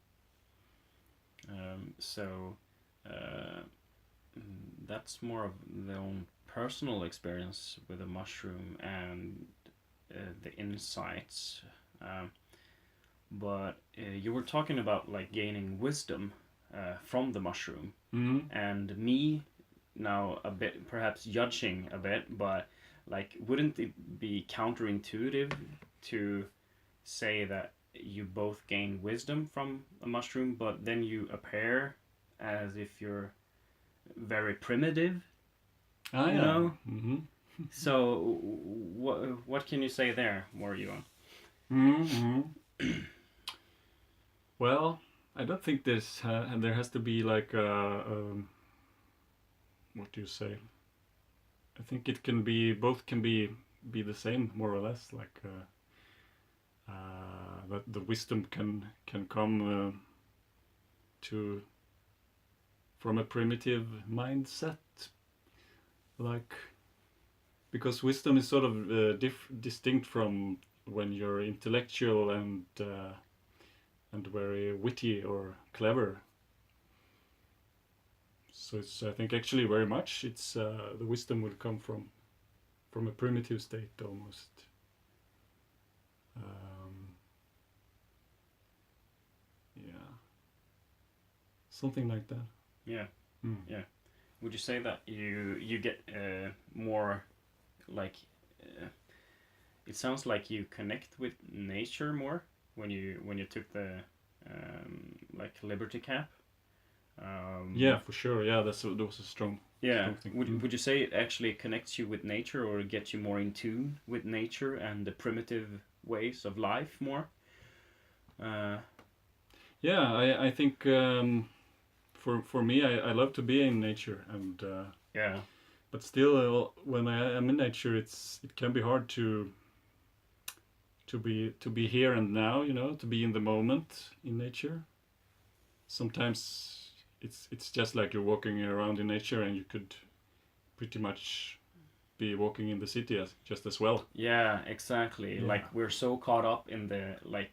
So that's more of their own personal experience with the mushroom and the insights. But you were talking about like gaining wisdom from the mushroom, Mm. and me now a bit perhaps judging a bit, but like wouldn't it be counterintuitive to say that you both gain wisdom from a mushroom, but then you appear as if you're very primitive, Ah, you yeah. know? Mm-hmm. So what can you say there, more Johan? Mm-hmm. Well, I don't think there has to be like what do you say? I think it can be both can be the same more or less. Like that the wisdom can come to from a primitive mindset, like because wisdom is sort of distinct from when you're intellectual and very witty or clever. So it's, I think, actually very much it's the wisdom will come from a primitive state almost. Yeah, something like that. Yeah, Mm. yeah. Would you say that you get more like it sounds like you connect with nature more when you took the like Liberty Cap? Yeah, for sure. Yeah, that was a Yeah. strong thing. Would you say it actually connects you with nature or gets you more in tune with nature and the primitive ways of life more? Yeah, I think for me, I love to be in nature, and Yeah. but still, when I am in nature, it can be hard to be here and now. You know, to be in the moment in nature. Sometimes it's just like you're walking around in nature, and you could pretty much be walking in the city just as well. Yeah, exactly. Yeah. Like we're so caught up in the like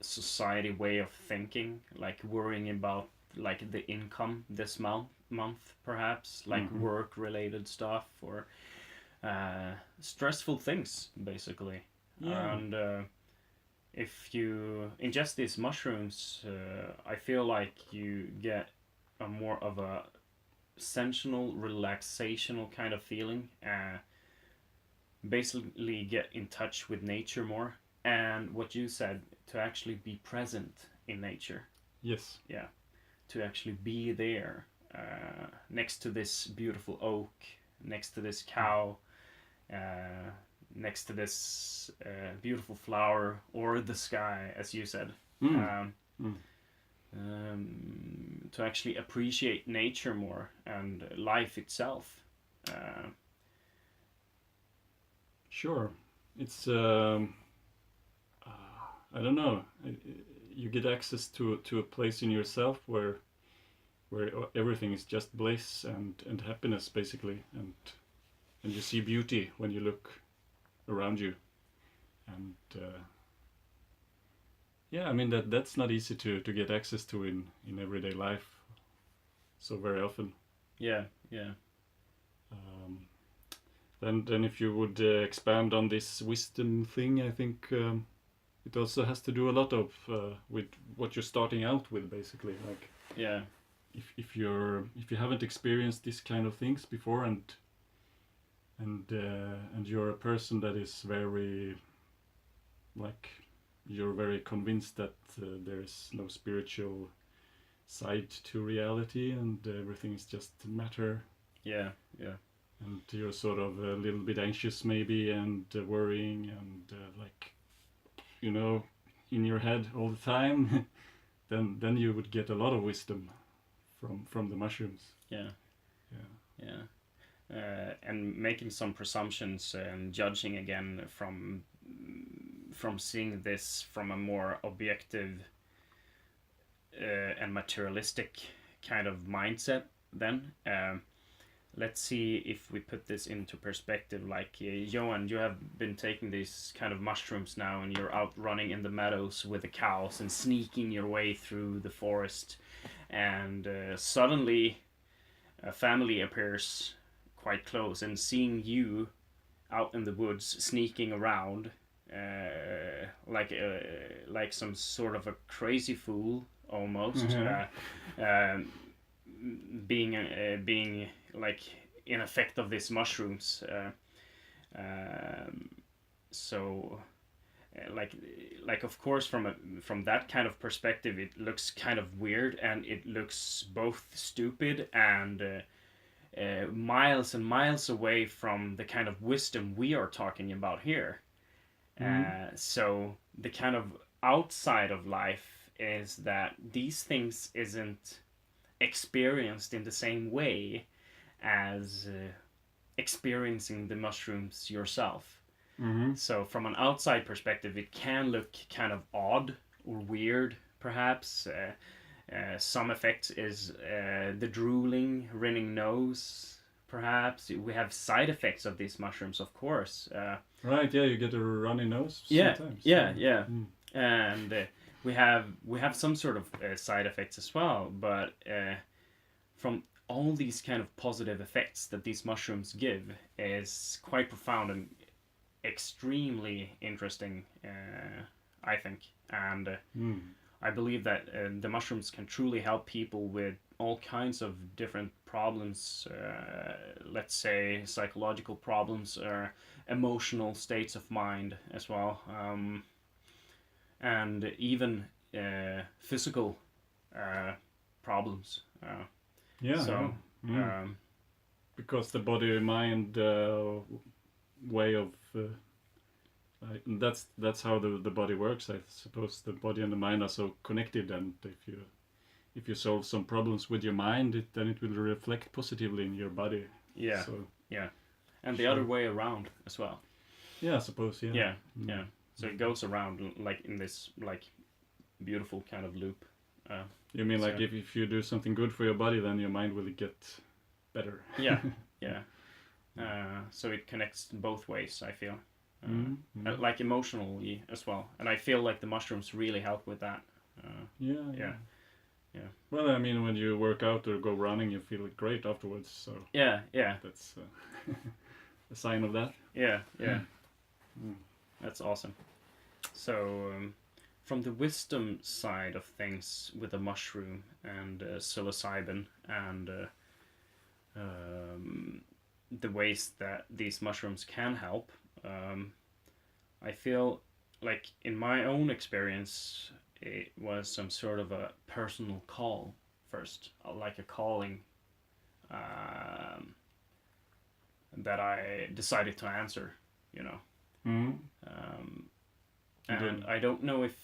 society way of thinking, like worrying about like the income this month perhaps, like Mhm. work related stuff or stressful things basically. Yeah. And if you ingest these mushrooms, I feel like you get a more of a sensational, relaxational kind of feeling. Basically, get in touch with nature more, and what you said, to actually be present in nature. Yes. Yeah, to actually be there next to this beautiful oak, next to this cow, next to this beautiful flower, or the sky, as you said. Mm. Um, Mm. to actually appreciate nature more and life itself. Sure. It's I don't know. You get access to a place in yourself where everything is just bliss and happiness basically, and you see beauty when you look around you, and yeah, I mean that's not easy to get access to in everyday life so very often. Yeah, yeah. Um, then if you would expand on this wisdom thing, I think it also has to do a lot of with what you're starting out with basically, like Yeah. if you haven't experienced this kind of things before, and you're a person that is very like you're very convinced that there is no spiritual side to reality and everything is just matter, Yeah, yeah. and you're sort of a little bit anxious maybe and worrying and like you know in your head all the time, then you would get a lot of wisdom from the mushrooms. Yeah. Yeah. Yeah. And making some presumptions and judging again from seeing this from a more objective and materialistic kind of mindset then. Let's see if we put this into perspective. Like, Johan, you have been taking these kind of mushrooms now, and you're out running in the meadows with the cows and sneaking your way through the forest, and suddenly a family appears quite close, and seeing you out in the woods sneaking around like some sort of a crazy fool almost, being like in effect of these mushrooms. So like of course from that kind of perspective it looks kind of weird, and it looks both stupid and miles and miles away from the kind of wisdom we are talking about here. So the kind of outside of life is that these things isn't experienced in the same way as experiencing the mushrooms yourself. So from an outside perspective it can look kind of odd or weird perhaps. Some effects is the drooling, running nose perhaps. We have side effects of these mushrooms, of course. Right, yeah, you get a runny nose Yeah, sometimes. yeah. And we have some sort of side effects as well, but from all these kind of positive effects that these mushrooms give is quite profound and extremely interesting, I think. And I believe that the mushrooms can truly help people with all kinds of different problems, let's say psychological problems or emotional states of mind as well, and even physical problems. Because the body-mind way of that's how the body works. I suppose the body and the mind are so connected, and if you solve some problems with your mind, then it will reflect positively in your body. Yeah. So, yeah. And the other way around as well. Yeah, I suppose. Yeah. Yeah. Yeah. So it goes around like in this like beautiful kind of loop. You mean like if you do something good for your body, then your mind will get better. Yeah. Yeah. So it connects both ways, I feel. Like emotionally as well, and I feel like the mushrooms really help with that. Yeah. Well, I mean, when you work out or go running, you feel great afterwards. So yeah, that's a sign of that. Yeah. That's awesome. So from the wisdom side of things with the mushroom and psilocybin and the ways that these mushrooms can help, I feel like in my own experience it was some sort of a personal call first, like a calling that I decided to answer, you know. And I don't know if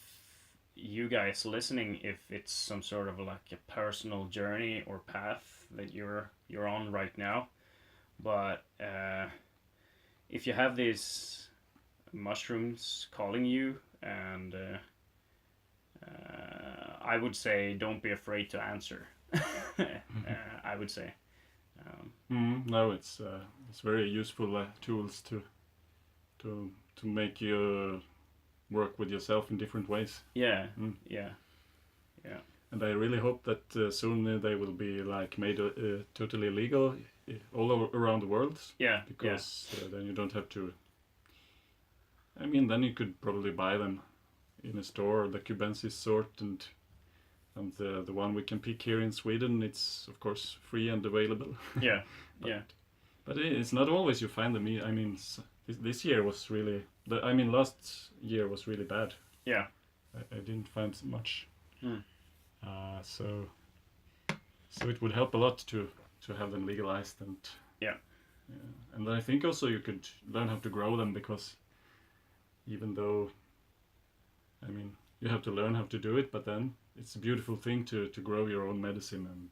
you guys listening, if it's some sort of like a personal journey or path that you're on right now, but if you have these mushrooms calling you, and I would say don't be afraid to answer. I would say. No, it's very useful tools to make you work with yourself in different ways. Yeah. And I really hope that soon they will be like made totally legal all over, around the world. Yeah. Because then you don't have to. I mean, then you could probably buy them in a store, the Cubensis sort, and the one we can pick here in Sweden, it's of course free and available. Yeah. But it's not always you find them. I mean, this year was really. Last year was really bad. Yeah. I didn't find much. So it would help a lot to have them legalized, and and I think also you could learn how to grow them, because even though you have to learn how to do it, but then it's a beautiful thing to grow your own medicine and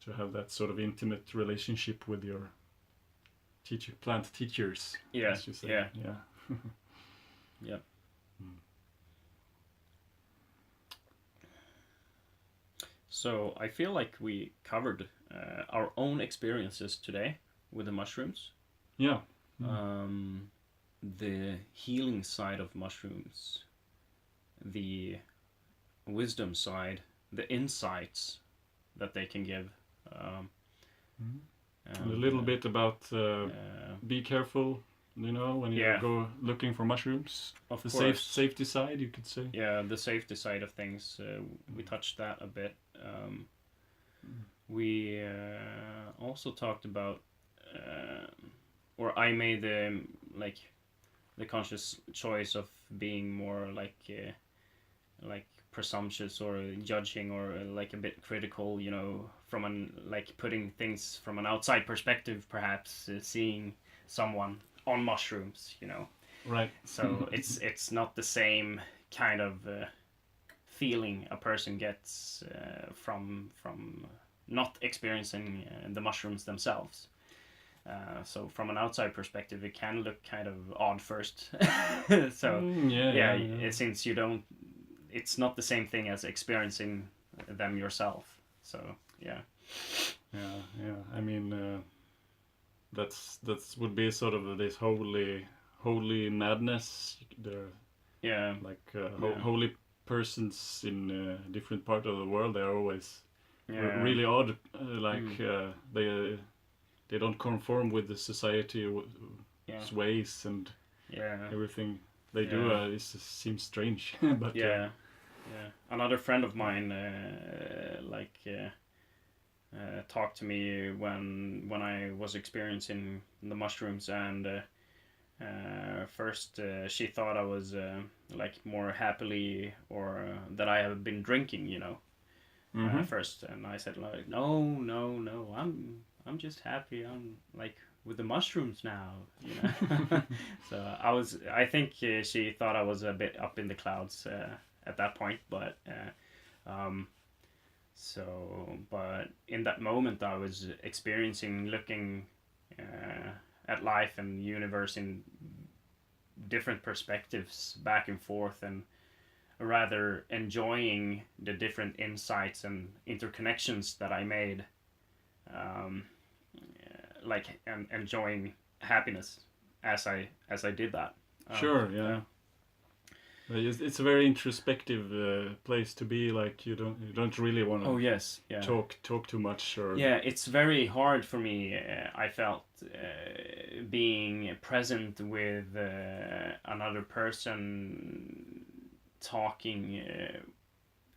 to have that sort of intimate relationship with your plant teachers. Yeah. As you say. Yeah. Yeah. So I feel like we covered our own experiences today with the mushrooms. Yeah. The healing side of mushrooms, the wisdom side, the insights that they can give. And a little bit about be careful, when you go looking for mushrooms. Of the course. safety side, you could say. Yeah, the safety side of things. We touched that a bit. We also talked about, or I made the conscious choice of being more like presumptuous or judging or like a bit critical, from putting things from an outside perspective, perhaps seeing someone on mushrooms, Right. So it's not the same kind of feeling a person gets from not experiencing the mushrooms themselves. So from an outside perspective, it can look kind of odd first. So since you don't, it's not the same thing as experiencing them yourself. So yeah. I mean, that's would be sort of this holy madness. There, holy persons in different part of the world. They're always really odd. They don't conform with the society ways, and everything they do seems strange. But another friend of mine talked to me when I was experiencing the mushrooms, and first she thought I was more happily, or that I have been drinking, first, and I said no, I'm just happy. I'm with the mushrooms now, So I think she thought I was a bit up in the clouds at that point, but but in that moment I was looking at life and universe in different perspectives, back and forth, and rather enjoying the different insights and interconnections that I made, and enjoying happiness as I did that. Sure, yeah. It's a very introspective place to be. Like you don't really want to. Oh yes, yeah. Talk too much, or it's very hard for me. I felt being present with another person, talking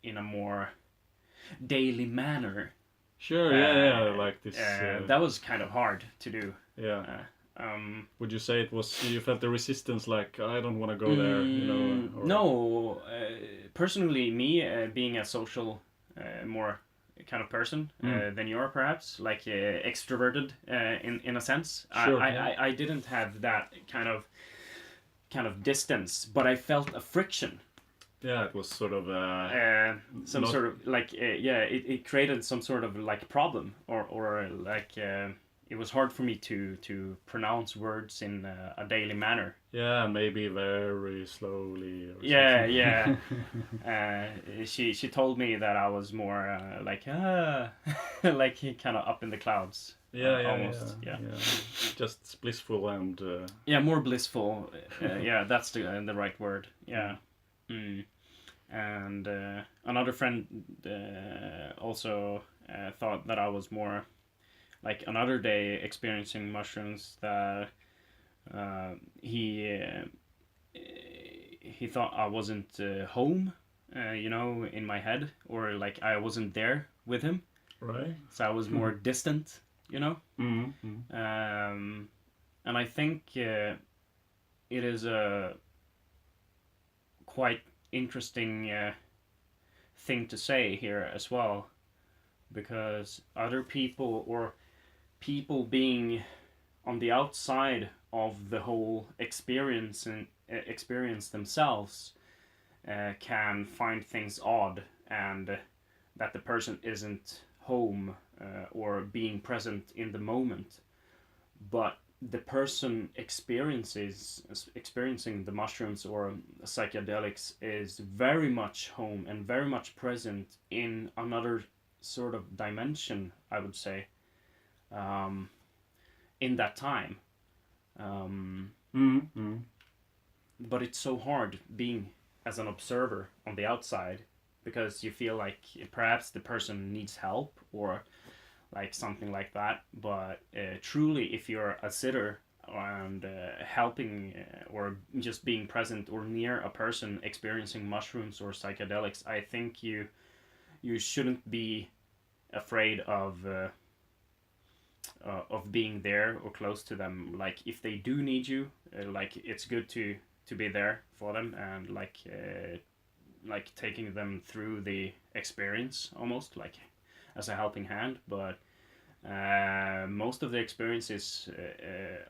in a more daily manner. Sure, like this. That was kind of hard to do. Yeah. Would you say it was, you felt the resistance, like I don't want to go there, Or... No, personally, me being a social, more kind of person than you are, perhaps extroverted in a sense. Sure, I didn't have that kind of distance, but I felt a friction. Yeah, it was sort of sort of it created some sort of problem, or it was hard for me to pronounce words in a daily manner. Yeah, maybe very slowly. Or yeah. She told me that I was more kind of up in the clouds. Almost. Yeah. Just blissful and. More blissful. That's the right word. Yeah. And another friend also thought that I was more another day experiencing mushrooms, that he thought I wasn't home, in my head, or I wasn't there with him. Right. So I was more distant, Mm-hmm. And I think it is a quite interesting thing to say here as well, because other people, or people being on the outside of the whole experience themselves, can find things odd, and that the person isn't home or being present in the moment, but the person experiencing the mushrooms or psychedelics is very much home and very much present in another sort of dimension, I would say, in that time. But it's so hard being as an observer on the outside, because you feel like perhaps the person needs help or like something like that. But truly, if you're a sitter and helping or just being present or near a person experiencing mushrooms or psychedelics, I think you shouldn't be afraid of being there or close to them. Like if they do need you, like it's good to be there for them, and like taking them through the experience, almost like as a helping hand. But most of the experiences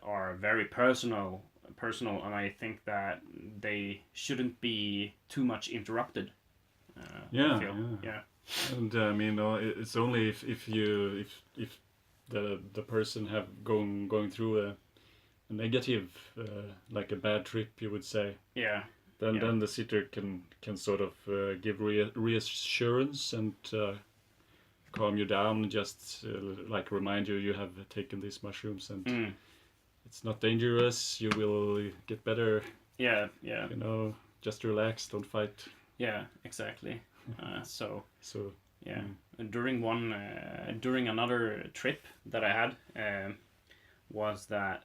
are very personal, and I think that they shouldn't be too much interrupted. Yeah, I feel. yeah. And I mean, it's only if the person have going through a negative, like a bad trip, you would say. Yeah. Then the sitter can sort of give reassurance and calm you down, just like remind you have taken these mushrooms and it's not dangerous. You will get better. Yeah. You know, just relax, don't fight. Yeah, exactly. So yeah, Mm. during another trip that I had, was that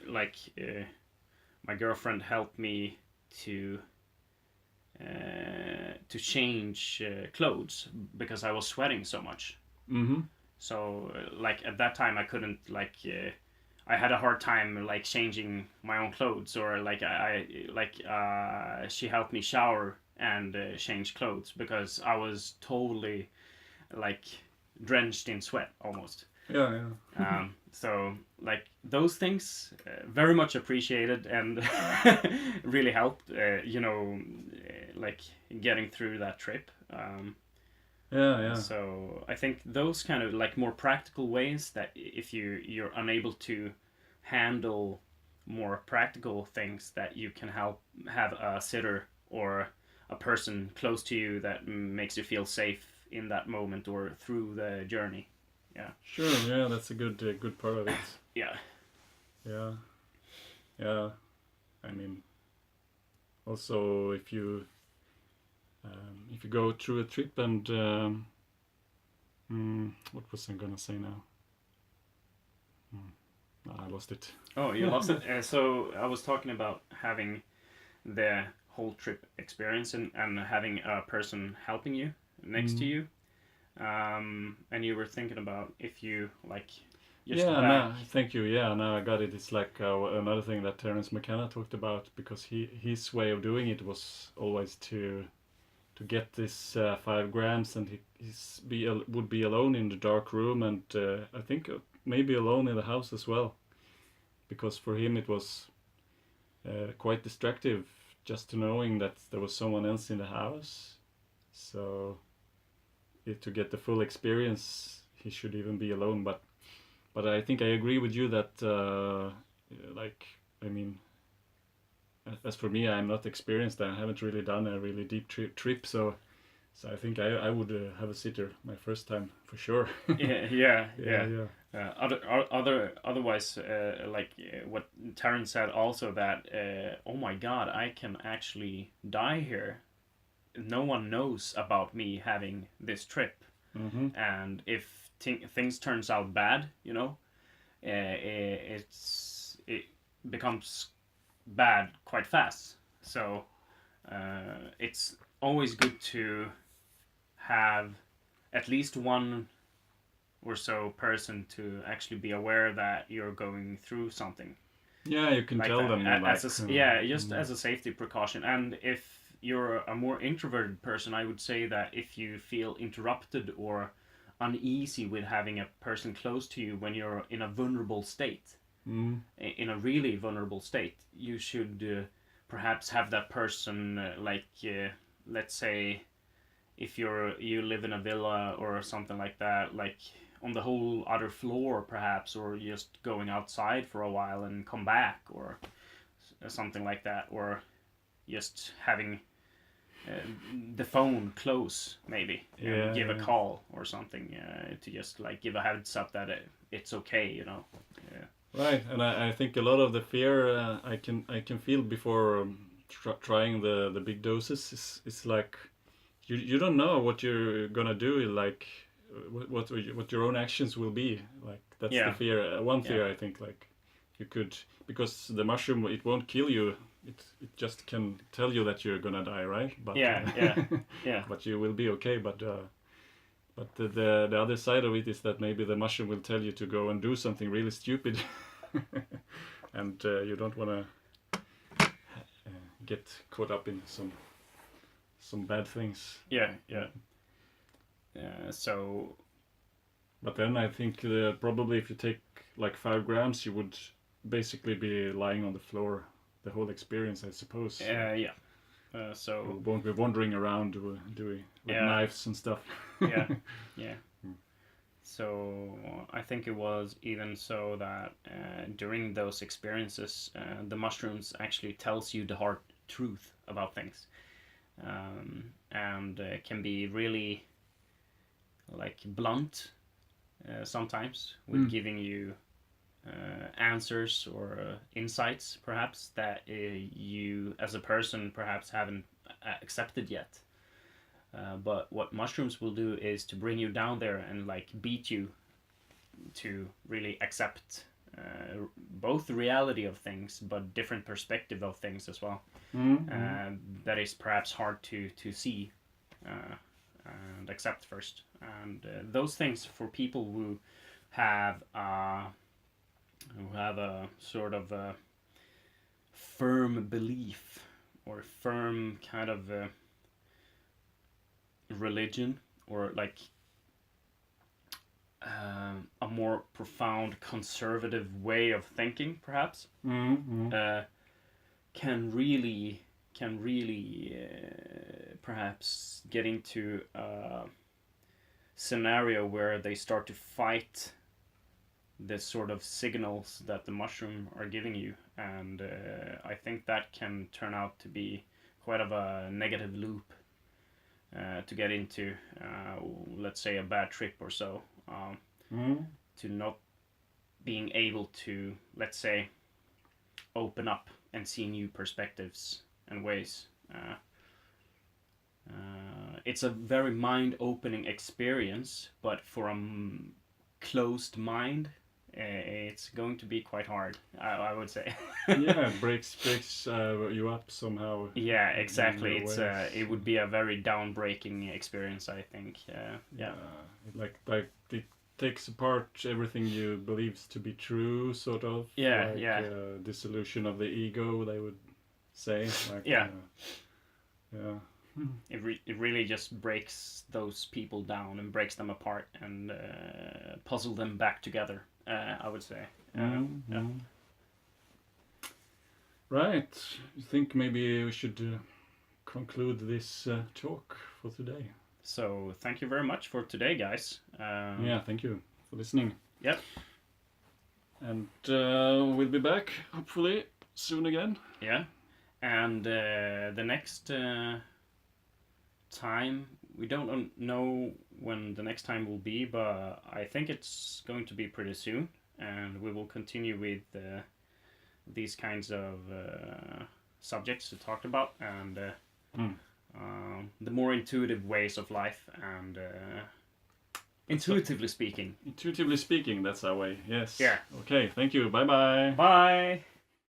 like my girlfriend helped me to change clothes because I was sweating so much. Mm-hmm. So like at that time I couldn't like I had a hard time like changing my own clothes, or like she helped me shower and change clothes because I was totally like drenched in sweat almost. Yeah. So like those things very much appreciated and really helped like getting through that trip. Yeah. So I think those kind of like more practical ways, that if you're unable to handle more practical things, that you can have a sitter or a person close to you that makes you feel safe in that moment or through the journey. Yeah. Sure. Yeah, that's a good part of it. Yeah. Yeah. I mean, also if you go through a trip and what was I gonna say now? I lost it. Oh, you lost it. So I was talking about having the whole trip experience and having a person helping you next to you. And you were thinking about if you like just no, thank you. Yeah, now I got it. It's like another thing that Terence McKenna talked about, because his way of doing it was always to get this 5 grams, and he would be alone in the dark room, and I think maybe alone in the house as well, because for him it was quite distractive just to knowing that there was someone else in the house. So to get the full experience, he should even be alone. But I think I agree with you that like, I mean, as for me, I'm not experienced. I haven't really done a really deep trip, so I think I would have a sitter my first time for sure. yeah. Otherwise, like what Terence said also, that oh my God, I can actually die here. No one knows about me having this trip, and if things turns out bad, it becomes bad quite fast. So it's always good to have at least one or so person to actually be aware that you're going through something. Yeah, you can like tell that. them. As a safety precaution. And if you're a more introverted person, I would say that if you feel interrupted or uneasy with having a person close to you when you're in a vulnerable state, in a really vulnerable state, you should perhaps have that person let's say if you live in a villa or something like that, like on the whole other floor perhaps, or just going outside for a while and come back, or something like that, or just having the phone close, maybe, Yeah, and give a yeah. call or something, to just like give a heads up that it's okay, you know. Right, and I think a lot of the fear I can feel before trying the big doses is like you don't know what you're gonna do, like what your own actions will be. Like that's the Yeah. fear. One Yeah. fear I think, like you could, because the mushroom, it won't kill you. It just can tell you that you're gonna die, right? But Yeah. but you will be okay. But the other side of it is that maybe the mushroom will tell you to go and do something really stupid, and you don't want to get caught up in some bad things. Yeah. So But then I think probably if you take like 5 grams, you would basically be lying on the floor the whole experience, I suppose. yeah. You So won't be wandering around doing with Yeah. knives and stuff. yeah. So I think it was even so that during those experiences, the mushrooms actually tells you the hard truth about things, and can be really like blunt sometimes with giving you answers or insights perhaps that you as a person perhaps haven't accepted yet. But what mushrooms will do is to bring you down there and like beat you to really accept both the reality of things but different perspective of things as well. That is perhaps hard to see and accept first. And those things for people who have a sort of a firm belief or firm kind of religion, or like a more profound conservative way of thinking perhaps, can really perhaps get into a scenario where they start to fight the sort of signals that the mushroom are giving you, and I think that can turn out to be quite of a negative loop to get into, let's say a bad trip or so, to not being able to, let's say, open up and see new perspectives and ways. It's a very mind-opening experience, but for a closed mind, it's going to be quite hard, I would say. Yeah, it breaks you up somehow. Yeah, exactly. in It's ways. it would be a very down-breaking experience, I think. Yeah. Like it takes apart everything you believes to be true, sort of. Yeah, like, yeah. Dissolution of the ego, they would say. Like, Yeah. Yeah. It really just breaks those people down and breaks them apart and puzzle them back together, I would say. Yeah. Right. I think maybe we should conclude this talk for today. So thank you very much for today, guys. Yeah, thank you for listening. Yep. And we'll be back, hopefully, soon again. Yeah. And the next time, we don't know when the next time will be, but I think it's going to be pretty soon, and we will continue with these kinds of subjects we talked about, and the more intuitive ways of life, and intuitively speaking. Intuitively speaking, that's our way. Yes. Yeah. Okay, thank you. Bye-bye. Bye.